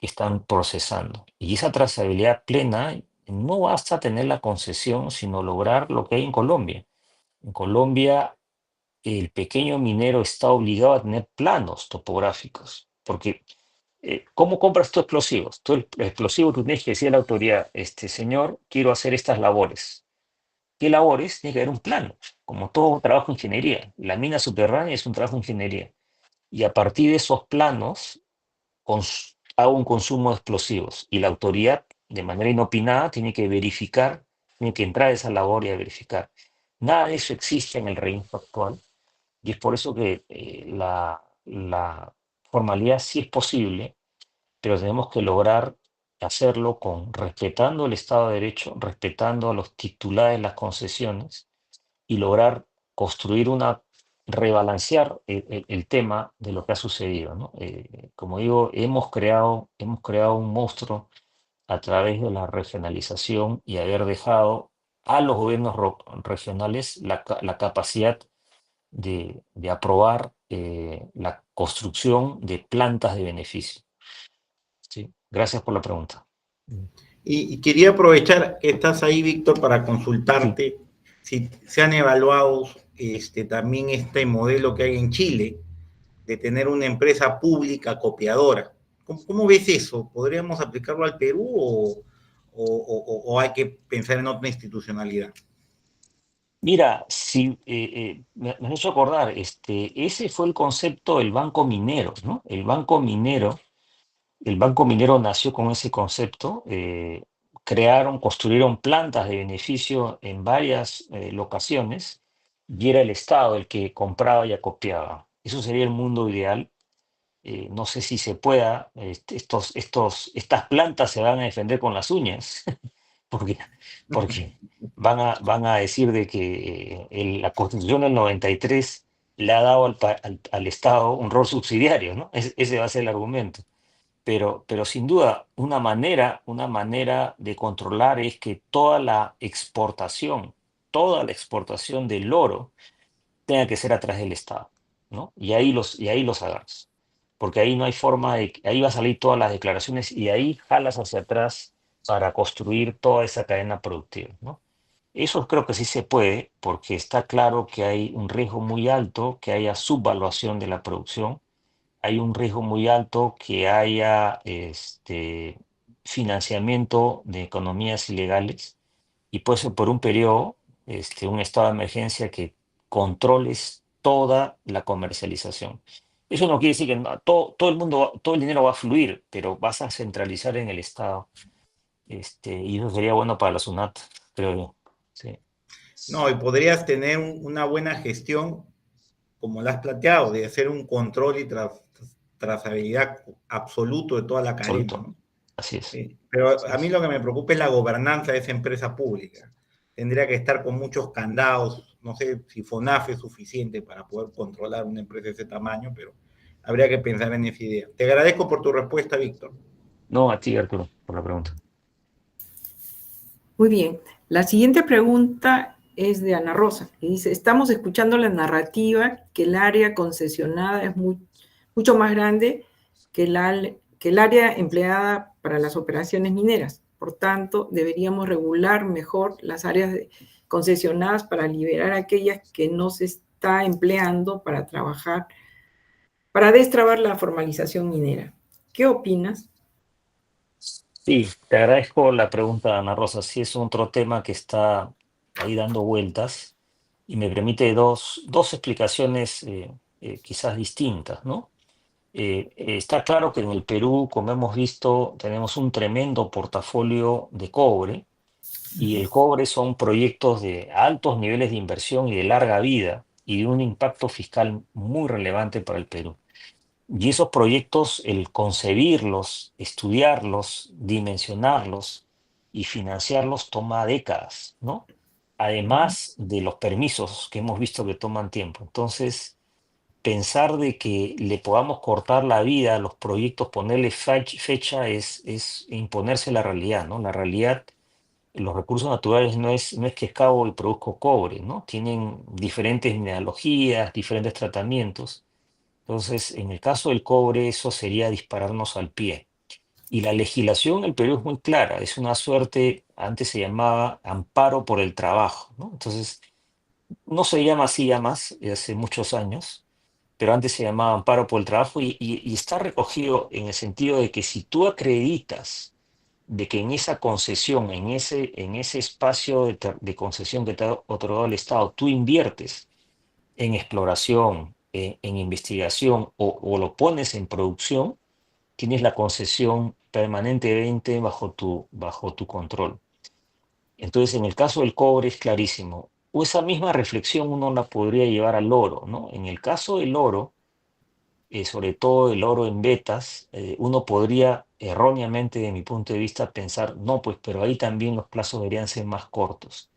Speaker 2: que están procesando. Y esa trazabilidad plena no basta tener la concesión, sino lograr lo que hay en Colombia. En Colombia el pequeño minero está obligado a tener planos topográficos, porque ¿cómo compras tus explosivos? Tú el explosivo tú tienes que decir a la autoridad, señor, quiero hacer estas labores. ¿Qué labores? Tiene que haber un plano, como todo trabajo de ingeniería. La mina subterránea es un trabajo de ingeniería. Y a partir de esos planos, hago un consumo de explosivos. Y la autoridad, de manera inopinada, tiene que verificar, tiene que entrar a esa labor y a verificar. Nada de eso existe en el reino actual Y es por eso que la formalidad sí es posible, pero tenemos que lograr hacerlo respetando el Estado de Derecho, respetando a los titulares de las concesiones y lograr construir rebalancear el tema de lo que ha sucedido, ¿no? Como digo, hemos creado un monstruo a través de la regionalización y haber dejado a los gobiernos regionales la capacidad de aprobar la construcción de plantas de beneficio. ¿Sí? Gracias por la pregunta.
Speaker 3: Y quería aprovechar que estás ahí, Víctor, para
Speaker 2: Sí.
Speaker 3: consultarte si se han evaluado también este modelo que hay en Chile de tener una empresa pública copiadora. ¿Cómo ves eso? ¿Podríamos aplicarlo al Perú o hay que pensar en otra institucionalidad?
Speaker 2: Mira, si, me has hecho acordar, ese fue el concepto del Banco Minero, ¿no? El Banco Minero nació con ese concepto, construyeron plantas de beneficio en varias locaciones y era el Estado el que compraba y acopiaba. Eso sería el mundo ideal. No sé si se pueda, estas plantas se van a defender con las uñas, porque, porque van a decir de que la Constitución del 93 le ha dado al Estado un rol subsidiario, ¿no? Ese va a ser el argumento. Pero sin duda, una manera de controlar es que toda la exportación del oro tenga que ser a través del Estado, ¿no? Y ahí los agarras. Porque ahí no hay forma ahí va a salir todas las declaraciones y ahí jalas hacia atrás para construir toda esa cadena productiva, ¿no? Eso creo que sí se puede, porque está claro que hay un riesgo muy alto que haya subvaluación de la producción, hay un riesgo muy alto que haya financiamiento de economías ilegales y puede ser por un periodo, un estado de emergencia que controles toda la comercialización. Eso no quiere decir que todo el mundo, todo el dinero va a fluir, pero vas a centralizar en el Estado. Y eso sería bueno para la SUNAT, creo yo. Sí.
Speaker 3: No, y podrías tener una buena gestión, como la has planteado, de hacer un control y trazabilidad absoluto de toda la cadena,
Speaker 2: Absoluto.
Speaker 3: ¿no?
Speaker 2: Así es.
Speaker 3: Sí. Pero
Speaker 2: Así
Speaker 3: a mí
Speaker 2: es.
Speaker 3: lo que me preocupa es la gobernanza de esa empresa pública. Tendría que estar con muchos candados. No sé si FONAF es suficiente para poder controlar una empresa de ese tamaño, pero habría que pensar en esa idea. Te agradezco por tu respuesta, Víctor.
Speaker 2: No, a ti, Arturo, por la pregunta.
Speaker 1: Muy bien. La siguiente pregunta es de Ana Rosa, y dice, estamos escuchando la narrativa que el área concesionada es mucho más grande que el área empleada para las operaciones mineras. Por tanto, deberíamos regular mejor las áreas concesionadas para liberar aquellas que no se está empleando para trabajar, para destrabar la formalización minera. ¿Qué opinas?
Speaker 2: Sí, te agradezco la pregunta, Ana Rosa. Sí, es otro tema que está ahí dando vueltas y me permite dos explicaciones quizás distintas, ¿no? Está claro que en el Perú, como hemos visto, tenemos un tremendo portafolio de cobre y el cobre son proyectos de altos niveles de inversión y de larga vida y de un impacto fiscal muy relevante para el Perú. Y esos proyectos, el concebirlos, estudiarlos, dimensionarlos y financiarlos toma décadas, ¿no? Además de los permisos que hemos visto que toman tiempo. Entonces, pensar de que le podamos cortar la vida a los proyectos, ponerle fecha, es imponerse la realidad, ¿no? La realidad, los recursos naturales no es que excavo y produzco cobre, ¿no? Tienen diferentes mineralogías, diferentes tratamientos. Entonces, en el caso del cobre, eso sería dispararnos al pie. Y la legislación en el Perú es muy clara, es una suerte, antes se llamaba amparo por el trabajo, ¿no? Entonces, no se llama así ya más, hace muchos años, pero antes se llamaba amparo por el trabajo y está recogido en el sentido de que si tú acreditas de que en esa concesión, en ese espacio de concesión que te ha otorgado el Estado, tú inviertes en exploración, en investigación o lo pones en producción, tienes la concesión permanentemente bajo tu control. Entonces, en el caso del cobre es clarísimo. o esa misma reflexión uno la podría llevar al oro, ¿no? En el caso del oro, sobre todo el oro en vetas, uno podría erróneamente, de mi punto de vista, pensar, no, pues, pero ahí también los plazos deberían ser más cortos.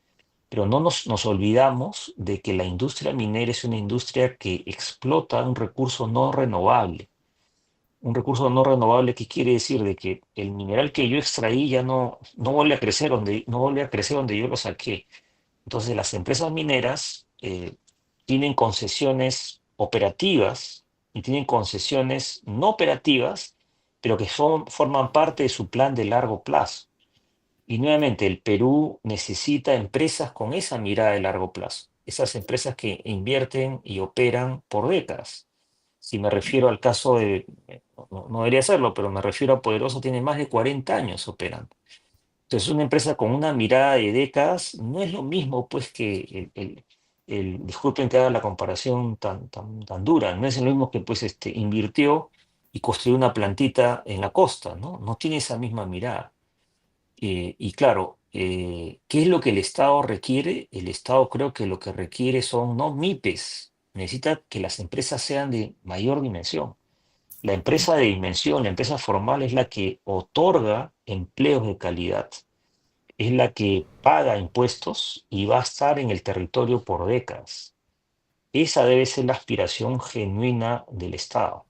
Speaker 2: Pero no nos olvidamos de que la industria minera es una industria que explota un recurso no renovable. Un recurso no renovable, ¿qué quiere decir? De que el mineral que yo extraí ya no vuelve a crecer no vuelve a crecer donde yo lo saqué. Entonces las empresas mineras tienen concesiones operativas y tienen concesiones no operativas, pero que forman parte de su plan de largo plazo. Y nuevamente, el Perú necesita empresas con esa mirada de largo plazo, esas empresas que invierten y operan por décadas. Si me refiero al caso de, no debería serlo, pero me refiero a Poderoso, tiene más de 40 años operando. Entonces, una empresa con una mirada de décadas no es lo mismo, pues, que disculpen que haga la comparación tan dura, no es lo mismo que, pues, invirtió y construyó una plantita en la costa, ¿no? No tiene esa misma mirada. Y claro, ¿qué es lo que el Estado requiere? El Estado creo que lo que requiere son no MIPES, necesita que las empresas sean de mayor dimensión. La empresa de dimensión, la empresa formal es la que otorga empleos de calidad, es la que paga impuestos y va a estar en el territorio por décadas. Esa debe ser la aspiración genuina del Estado.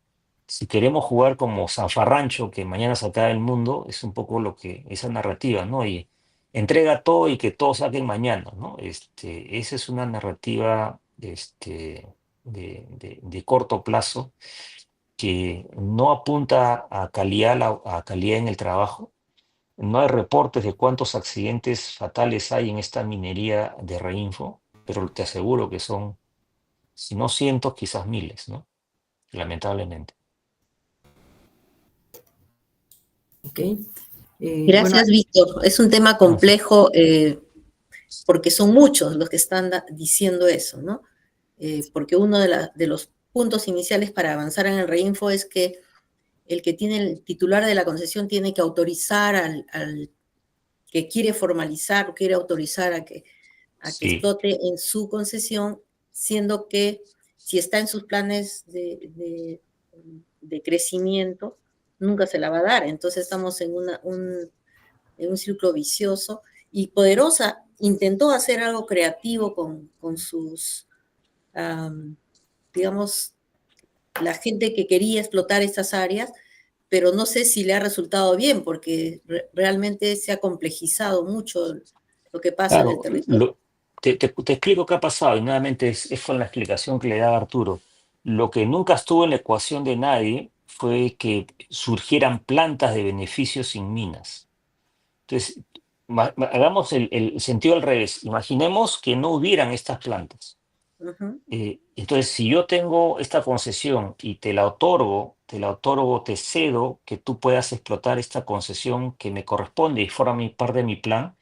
Speaker 2: Si queremos jugar como Zafarrancho, que mañana se acaba el mundo, es un poco lo que, esa narrativa, ¿no? Y entrega todo y que todos saquen mañana, ¿no? Esa es una narrativa de corto plazo que no apunta a calidad, a calidad en el trabajo. No hay reportes de cuántos accidentes fatales hay en esta minería de Reinfo, pero te aseguro que son, si no cientos, quizás miles, ¿no? Lamentablemente.
Speaker 1: ¿Ok? Bueno,
Speaker 4: Gracias, Víctor. Es un tema complejo porque son muchos los que están diciendo eso, ¿no? Porque uno de los puntos iniciales para avanzar en el reinfo es que el que tiene el titular de la concesión tiene que autorizar al que quiere formalizar o quiere autorizar a que
Speaker 2: Sí,
Speaker 4: explote en su concesión, siendo que si está en sus planes de crecimiento, nunca se la va a dar. Entonces estamos en un círculo vicioso y Poderosa intentó hacer algo creativo con sus, digamos, la gente que quería explotar estas áreas, pero no sé si le ha resultado bien porque realmente se ha complejizado mucho lo que pasa en el
Speaker 2: claro.
Speaker 4: territorio.
Speaker 2: Te explico qué ha pasado y nuevamente es con la explicación que le daba Arturo. Lo que nunca estuvo en la ecuación de nadie fue que surgieran plantas de beneficios sin minas. Entonces, hagamos el sentido al revés. Imaginemos que no hubieran estas plantas.
Speaker 4: Uh-huh.
Speaker 2: Entonces, si yo tengo esta concesión y te cedo que tú puedas explotar esta concesión que me corresponde y forma parte de mi plan,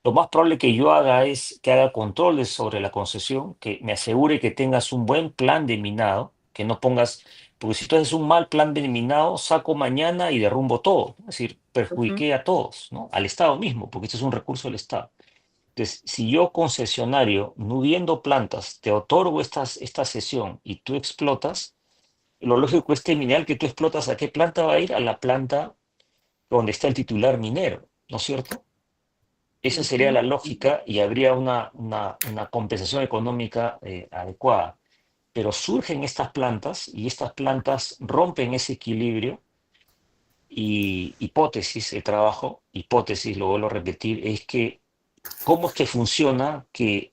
Speaker 2: lo más probable que yo haga es que haga controles sobre la concesión, que me asegure que tengas un buen plan de minado, que no pongas, porque si tú haces un mal plan de minado, saco mañana y derrumbo todo, ¿no? Es decir,
Speaker 4: Uh-huh.
Speaker 2: perjudiqué a todos, ¿no? Al Estado mismo, porque este es un recurso del Estado. Entonces, si yo, concesionario, no viendo plantas, te otorgo esta cesión y tú explotas, lo lógico es este mineral que tú explotas, ¿a qué planta va a ir? A la planta donde está el titular minero, ¿no es cierto? Esa sería
Speaker 4: Uh-huh.
Speaker 2: la lógica y habría una compensación económica adecuada. Pero surgen estas plantas y estas plantas rompen ese equilibrio y hipótesis, el trabajo, hipótesis, lo vuelvo a repetir, es que cómo es que funciona que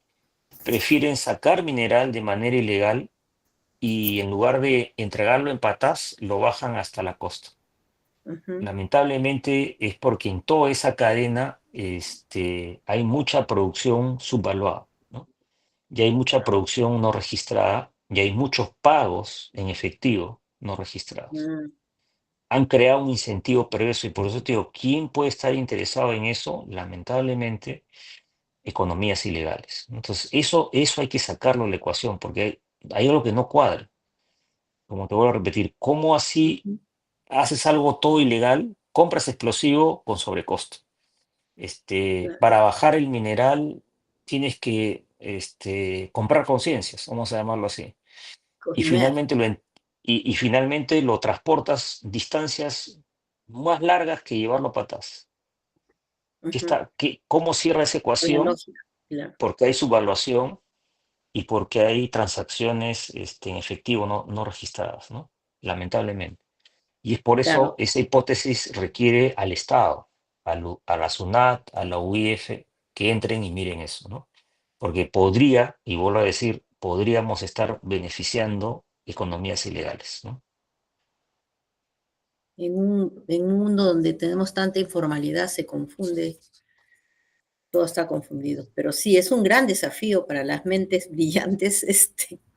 Speaker 2: prefieren sacar mineral de manera ilegal y en lugar de entregarlo en patas, lo bajan hasta la costa.
Speaker 4: Uh-huh.
Speaker 2: Lamentablemente es porque en toda esa cadena hay mucha producción subvaluada, ¿no? Y hay mucha producción no registrada y hay muchos pagos en efectivo no registrados.
Speaker 4: Uh-huh.
Speaker 2: Han creado un incentivo perverso y por eso te digo, ¿quién puede estar interesado en eso? Lamentablemente, economías ilegales. Entonces, eso hay que sacarlo de la ecuación porque hay algo que no cuadra. Como te vuelvo a repetir, ¿cómo así haces algo todo ilegal, compras explosivo con sobrecosto? Para bajar el mineral tienes que comprar conciencias, vamos a llamarlo así. Y
Speaker 4: Cojinear.
Speaker 2: finalmente y finalmente lo transportas distancias más largas que llevarlo a patas.
Speaker 4: Ujú.
Speaker 2: ¿Cómo cierra esa
Speaker 4: Con la
Speaker 2: ecuación?
Speaker 4: lógica, claro.
Speaker 2: Porque hay subvaluación y porque hay transacciones en efectivo no registradas, ¿no? Lamentablemente. Y es por eso
Speaker 4: Claro.
Speaker 2: esa hipótesis requiere al Estado, a la SUNAT, a la UIF, que entren y miren eso, ¿no? Porque podría, y vuelvo a decir, podríamos estar beneficiando economías ilegales, ¿no?
Speaker 4: En un mundo donde tenemos tanta informalidad, se confunde, todo está confundido. Pero sí, es un gran desafío para las mentes brillantes,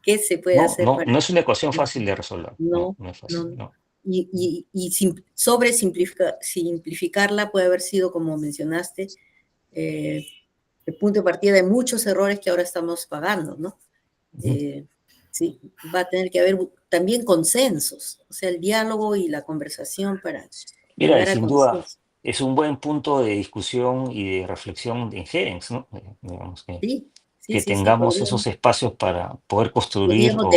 Speaker 4: ¿qué se puede
Speaker 2: No,
Speaker 4: hacer
Speaker 2: no,
Speaker 4: para...
Speaker 2: no es una ecuación fácil de resolver, no,
Speaker 4: No,
Speaker 2: no es fácil,
Speaker 4: no.
Speaker 2: no.
Speaker 4: Simplificarla puede haber sido, como mencionaste, el punto de partida de muchos errores que ahora estamos pagando, ¿no?
Speaker 2: Ujú.
Speaker 4: Sí, va a tener que haber también consensos, o sea, el diálogo y la conversación para
Speaker 2: Mira, y
Speaker 4: llegar a
Speaker 2: sin duda
Speaker 4: consensos.
Speaker 2: es un buen punto de discusión y de reflexión en Gerex, ¿no? Digamos
Speaker 4: Sí, sí,
Speaker 2: que
Speaker 4: sí, sí,
Speaker 2: tengamos esos espacios para poder construir
Speaker 4: podríamos
Speaker 2: o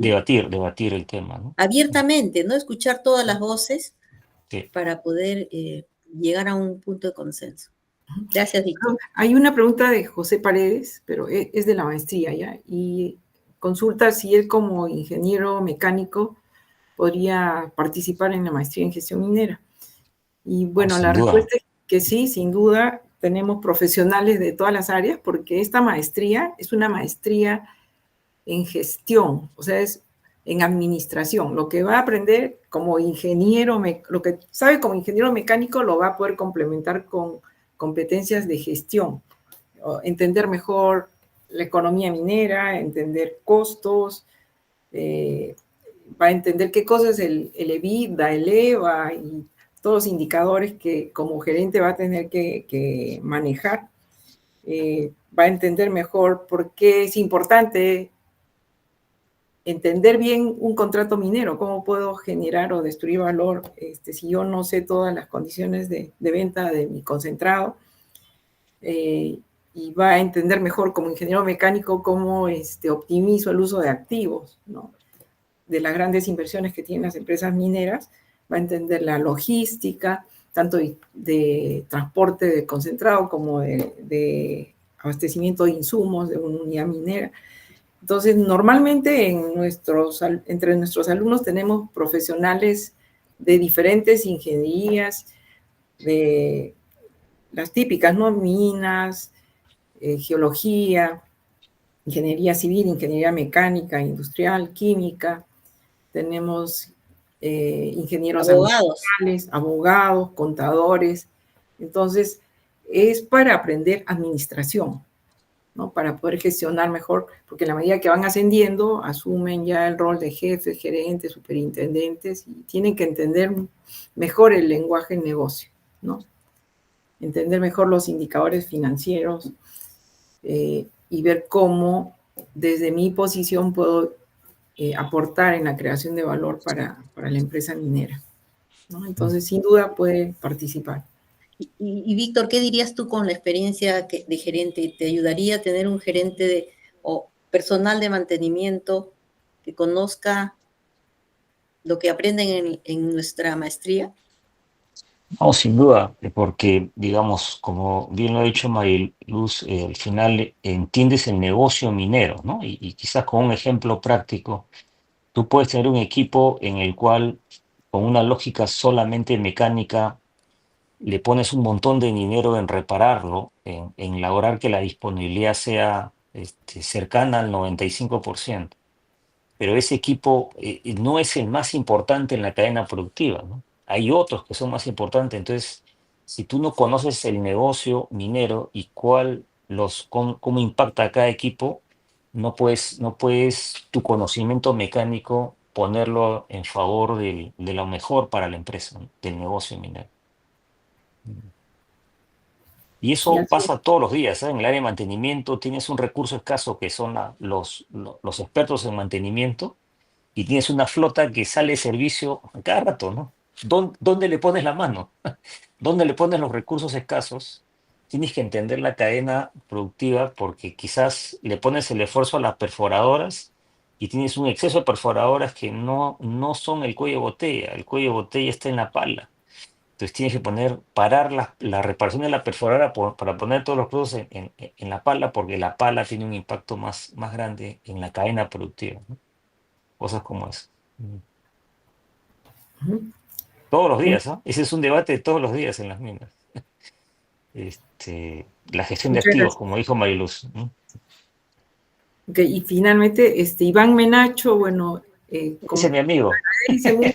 Speaker 4: debatir, ¿no?
Speaker 2: debatir el tema, ¿no?
Speaker 4: Abiertamente, ¿no? Escuchar todas las voces
Speaker 2: Sí.
Speaker 4: para poder llegar a un punto de consenso. Gracias, Víctor.
Speaker 1: Hay una pregunta de José Paredes, pero es de la maestría ya, y consulta si él como ingeniero mecánico podría participar en la maestría en gestión minera. Y
Speaker 2: Oh,
Speaker 1: bueno,
Speaker 2: sin
Speaker 1: la
Speaker 2: duda.
Speaker 1: respuesta es que sí, sin duda, tenemos profesionales de todas las áreas, porque esta maestría es una maestría en gestión, o sea, es en administración. Lo que va a aprender como ingeniero, lo que sabe como ingeniero mecánico lo va a poder complementar con competencias de gestión, entender mejor la economía minera, entender costos, va a entender qué cosa es el EBITDA, el EVA y todos los indicadores que como gerente va a tener que manejar. Va a entender mejor por qué es importante entender bien un contrato minero, cómo puedo generar o destruir valor si yo no sé todas las condiciones de venta de mi concentrado. Y va a entender mejor como ingeniero mecánico cómo optimizo el uso de activos, ¿no? De las grandes inversiones que tienen las empresas mineras, va a entender la logística, tanto de transporte de concentrado como de abastecimiento de insumos de una unidad minera. Entonces, normalmente entre nuestros alumnos tenemos profesionales de diferentes ingenierías, de las típicas, ¿no? Minas, geología, ingeniería civil, ingeniería mecánica, industrial, química. Tenemos ingenieros
Speaker 4: Abogados.
Speaker 1: ambientales, abogados, contadores. Entonces, es para aprender administración, ¿no? Para poder gestionar mejor, porque en la medida que van ascendiendo, asumen ya el rol de jefes, gerentes, superintendentes, y tienen que entender mejor el lenguaje del negocio, ¿no? Entender mejor los indicadores financieros y ver cómo desde mi posición puedo aportar en la creación de valor para la empresa minera, ¿no? Entonces, sin duda puede participar.
Speaker 4: Y Víctor, ¿qué dirías tú con la experiencia de gerente? ¿Te ayudaría a tener un gerente o personal de mantenimiento que conozca lo que aprenden en nuestra maestría?
Speaker 2: No, sin duda, porque, digamos, como bien lo ha dicho Mariluz, al final entiendes el negocio minero, ¿no? Y quizás con un ejemplo práctico, tú puedes tener un equipo en el cual, con una lógica solamente mecánica, le pones un montón de dinero en repararlo, en lograr que la disponibilidad sea cercana al 95%. Pero ese equipo no es el más importante en la cadena productiva, ¿no? Hay otros que son más importantes. Entonces, si tú no conoces el negocio minero y cómo impacta a cada equipo, no puedes tu conocimiento mecánico ponerlo en favor de lo mejor para la empresa, ¿no? Del negocio minero. Y
Speaker 1: Sí,
Speaker 2: eso
Speaker 1: así es.
Speaker 2: pasa todos los días, ¿eh? En el área de mantenimiento tienes un recurso escaso que son los expertos en mantenimiento y tienes una flota que sale de servicio a cada rato, ¿no? ¿Dónde le pones la mano? ¿Dónde le pones los recursos escasos tienes que entender la cadena productiva porque quizás le pones el esfuerzo a las perforadoras y tienes un exceso de perforadoras que no son el cuello de botella. El cuello de botella está en la pala. Entonces tienes que parar la reparación de la perforadora para poner todos los productos en la pala, porque la pala tiene un impacto más grande en la cadena productiva, ¿no? Cosas como eso.
Speaker 1: Ujú.
Speaker 2: Todos los días, ¿no? Ese es un debate de todos los días en las minas. La gestión de
Speaker 1: Muchas
Speaker 2: activos,
Speaker 1: gracias.
Speaker 2: como dijo Mariluz, ¿no?
Speaker 1: Ok, y finalmente, Iván Menacho, bueno,
Speaker 2: Ese es mi amigo.
Speaker 1: dice mucho,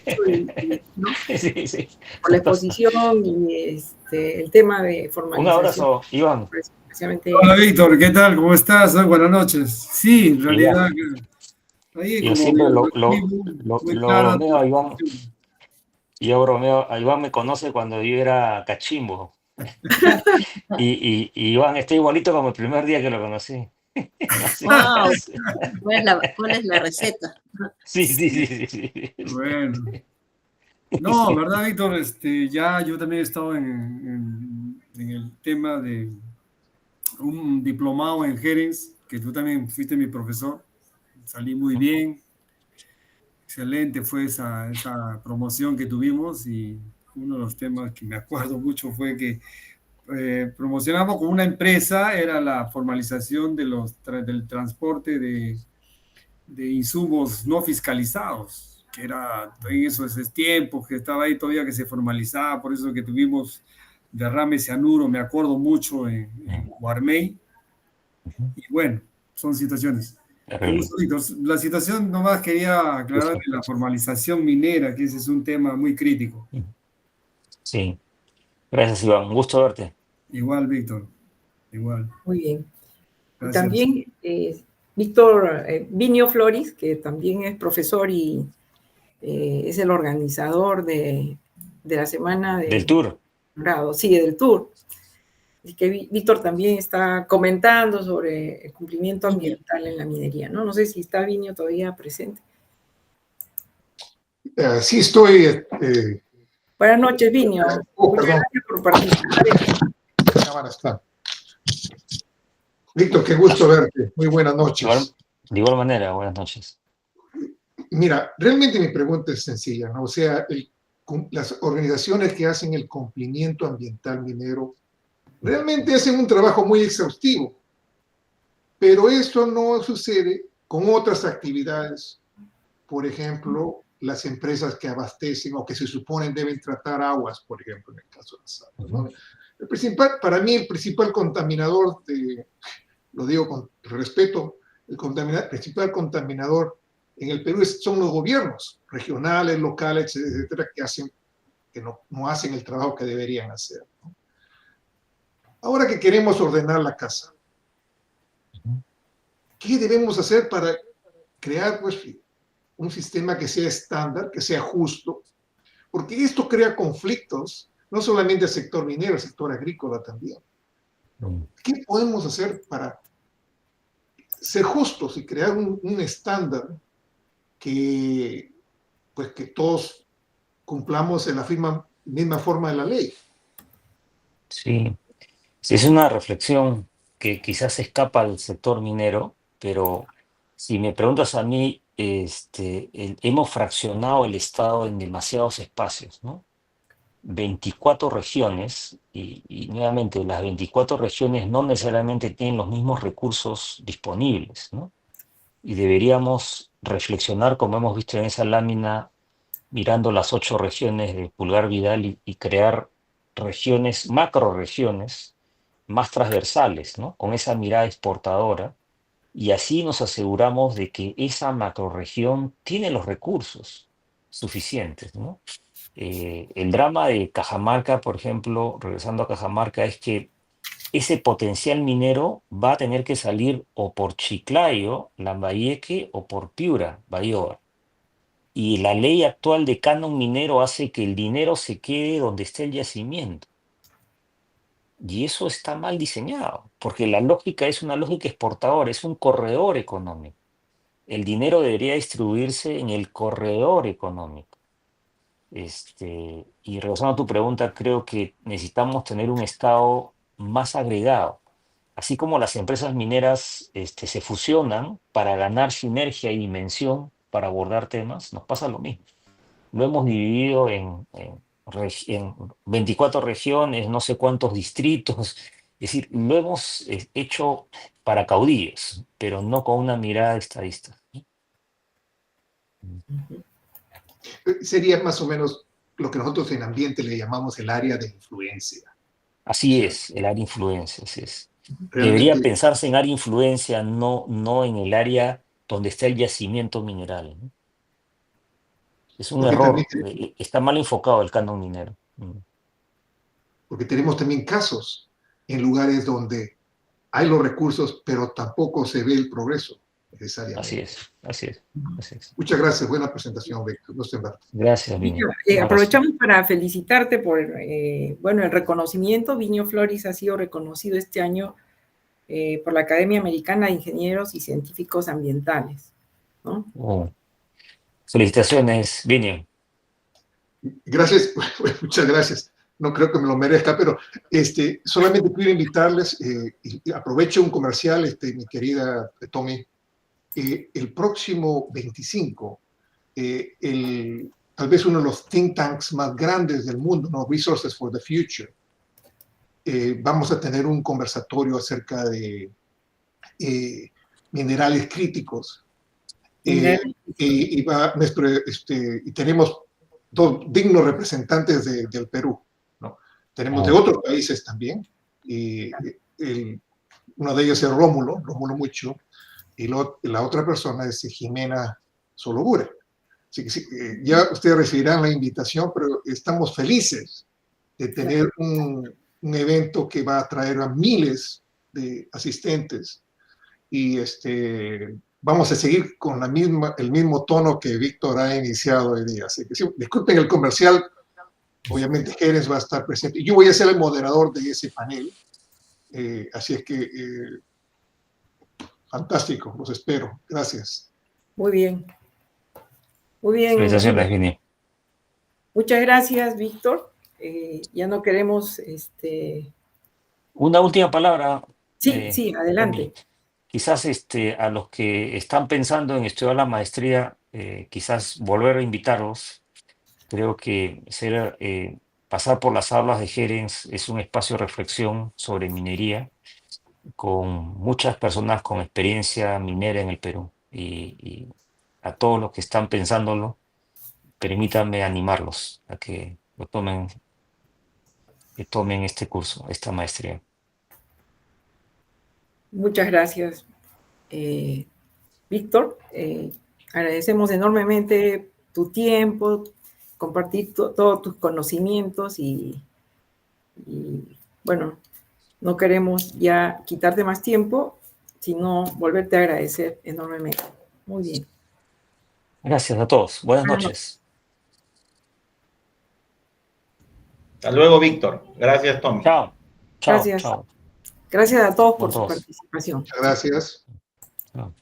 Speaker 1: ¿no?
Speaker 2: Sí, sí.
Speaker 1: Por la exposición y el tema de
Speaker 2: Un
Speaker 1: formalización,
Speaker 2: abrazo, Iván.
Speaker 1: precisamente.
Speaker 5: Hola Víctor, ¿qué tal? ¿Cómo estás? Buenas noches. Sí, en realidad, ahí
Speaker 2: Yo
Speaker 5: como
Speaker 2: siempre
Speaker 5: muy
Speaker 2: lo
Speaker 5: clara
Speaker 2: bromeo
Speaker 5: tu
Speaker 2: a Iván.
Speaker 5: posición.
Speaker 2: Yo bromeo, a Iván me conoce cuando yo era cachimbo. Y Iván está igualito como el primer día que lo conocí. Así
Speaker 4: Wow,
Speaker 2: es.
Speaker 4: ¿cuál es la receta?
Speaker 2: Sí, sí, sí, sí, sí.
Speaker 5: Bueno, no,
Speaker 2: Sí.
Speaker 5: ¿verdad, Víctor? Ya yo también he estado en el tema de un diplomado en Jerez, que tú también fuiste mi profesor. Salí muy bien, excelente fue esa promoción que tuvimos y uno de los temas que me acuerdo mucho fue que promocionamos con una empresa, era la formalización del transporte de insumos no fiscalizados, que era en esos tiempos que estaba ahí todavía que se formalizaba, por eso que tuvimos derrame cianuro, me acuerdo mucho en Guarmey, y bueno, son situaciones. Qué
Speaker 2: Terrible.
Speaker 5: gusto, Víctor. La situación, nomás quería aclarar de la formalización minera, que ese es un tema muy crítico.
Speaker 2: Sí. Gracias, Iván. Un gusto verte.
Speaker 5: Igual, Víctor, igual.
Speaker 1: Muy bien. Y
Speaker 5: Gracias.
Speaker 1: también Víctor Vinio Floris, que también es profesor y es el organizador de la semana
Speaker 2: Del
Speaker 1: de
Speaker 2: tour.
Speaker 1: grado, sí, del tour. Y que Víctor también está comentando sobre el cumplimiento ambiental en la minería, ¿no? No sé si está Vinio todavía presente.
Speaker 6: Sí estoy.
Speaker 1: Buenas noches, Vinio. Muchas
Speaker 6: Perdón,
Speaker 1: gracias por participar.
Speaker 6: la cámara está. Víctor, qué gusto verte. Muy buenas noches.
Speaker 2: De igual manera, buenas noches.
Speaker 6: Mira, realmente mi pregunta es sencilla, ¿no? O sea, las organizaciones que hacen el cumplimiento ambiental minero realmente hacen un trabajo muy exhaustivo, pero esto no sucede con otras actividades. Por ejemplo, las empresas que abastecen o que se suponen deben tratar aguas, por ejemplo, en el caso de las aguas, ¿no? Para mí, el principal contaminador, lo digo con respeto, principal contaminador en el Perú son los gobiernos regionales, locales, etcétera, que no hacen el trabajo que deberían hacer, ¿no? Ahora que queremos ordenar la casa, ¿qué debemos hacer para crear, pues, un sistema que sea estándar, que sea justo? Porque esto crea conflictos, no solamente el sector minero, el sector agrícola también. ¿Qué podemos hacer para ser justos y crear un estándar que, pues, que todos cumplamos en la misma forma de la ley?
Speaker 2: Sí. Sí, es una reflexión que quizás escapa al sector minero, pero si me preguntas a mí, hemos fraccionado el Estado en demasiados espacios, ¿no? 24 regiones, y nuevamente las 24 regiones no necesariamente tienen los mismos recursos disponibles, ¿no? Y deberíamos reflexionar, como hemos visto en esa lámina, mirando las 8 regiones de Pulgar Vidal y crear regiones, macroregiones, más transversales, ¿no? Con esa mirada exportadora, y así nos aseguramos de que esa macroregión tiene los recursos suficientes, ¿no? El drama de Cajamarca, por ejemplo, regresando a Cajamarca, es que ese potencial minero va a tener que salir o por Chiclayo, Lambayeque, o por Piura, Bayoa. Y la ley actual de canon minero hace que el dinero se quede donde esté el yacimiento. Y eso está mal diseñado, porque la lógica es una lógica exportadora, es un corredor económico. El dinero debería distribuirse en el corredor económico. Y regresando a tu pregunta, creo que necesitamos tener un Estado más agregado. Así como las empresas mineras se fusionan para ganar sinergia y dimensión para abordar temas, nos pasa lo mismo. Lo hemos dividido en 24 regiones, no sé cuántos distritos. Es decir, lo hemos hecho para caudillos, pero no con una mirada estadista.
Speaker 6: Sería más o menos lo que nosotros en ambiente le llamamos el área de influencia.
Speaker 2: Así es, el área de influencia, así es. Debería
Speaker 6: Realmente,
Speaker 2: pensarse en área de influencia, no en el área donde está el yacimiento mineral, ¿no? Es un
Speaker 6: porque también,
Speaker 2: error, está mal enfocado el canon minero.
Speaker 6: porque tenemos también casos en lugares donde hay los recursos, pero tampoco se ve el progreso necesariamente.
Speaker 2: Así es, así es, así es.
Speaker 6: Muchas gracias, buena presentación, Víctor.
Speaker 2: Gracias, Viño.
Speaker 1: Aprovechamos para felicitarte por bueno, el reconocimiento. Viño Flores ha sido reconocido este año por la Academia Americana de Ingenieros y Científicos Ambientales, ¿no?
Speaker 2: Felicitaciones, Viño.
Speaker 6: Gracias, muchas gracias. No creo que me lo merezca, pero solamente quiero invitarles, y aprovecho un comercial, mi querida Tommy, el próximo 25, tal vez uno de los think tanks más grandes del mundo, ¿no? Resources for the Future, vamos a tener un conversatorio acerca de minerales críticos. Y tenemos dos dignos representantes del Perú, ¿no? Tenemos de otros países también. Uno de ellos es Rómulo Mucho, y la otra persona es Jimena Solobure. Así que sí, ya ustedes recibirán la invitación, pero estamos felices de tener un evento que va a atraer a miles de asistentes, y vamos a seguir con el mismo tono que Víctor ha iniciado hoy día. Así que sí, disculpen el comercial, obviamente Jerez va a estar presente. Yo voy a ser el moderador de ese panel, así es que fantástico, los espero. Gracias.
Speaker 1: Muy bien. Muy bien.
Speaker 2: Felicitaciones, Viño.
Speaker 1: Muchas gracias, Víctor. Ya no queremos...
Speaker 2: Una última palabra.
Speaker 1: Sí, adelante.
Speaker 2: Quizás a los que están pensando en estudiar la maestría, quizás volver a invitarlos. Creo que pasar por las aulas de Jerez es un espacio de reflexión sobre minería con muchas personas con experiencia minera en el Perú. Y a todos los que están pensándolo, permítanme animarlos a que tomen este curso, esta maestría.
Speaker 1: Muchas gracias, Víctor. Agradecemos enormemente tu tiempo, compartir todos tus conocimientos y bueno, no queremos ya quitarte más tiempo, sino volverte a agradecer enormemente. Muy bien.
Speaker 2: Gracias a todos. Buenas noches.
Speaker 3: Hasta luego, Víctor. Gracias, Tommy.
Speaker 2: Chao.
Speaker 1: Gracias.
Speaker 2: Chao.
Speaker 1: Gracias a todos por
Speaker 2: Con
Speaker 1: su
Speaker 2: todos.
Speaker 1: participación.
Speaker 6: Muchas gracias.
Speaker 2: Chao.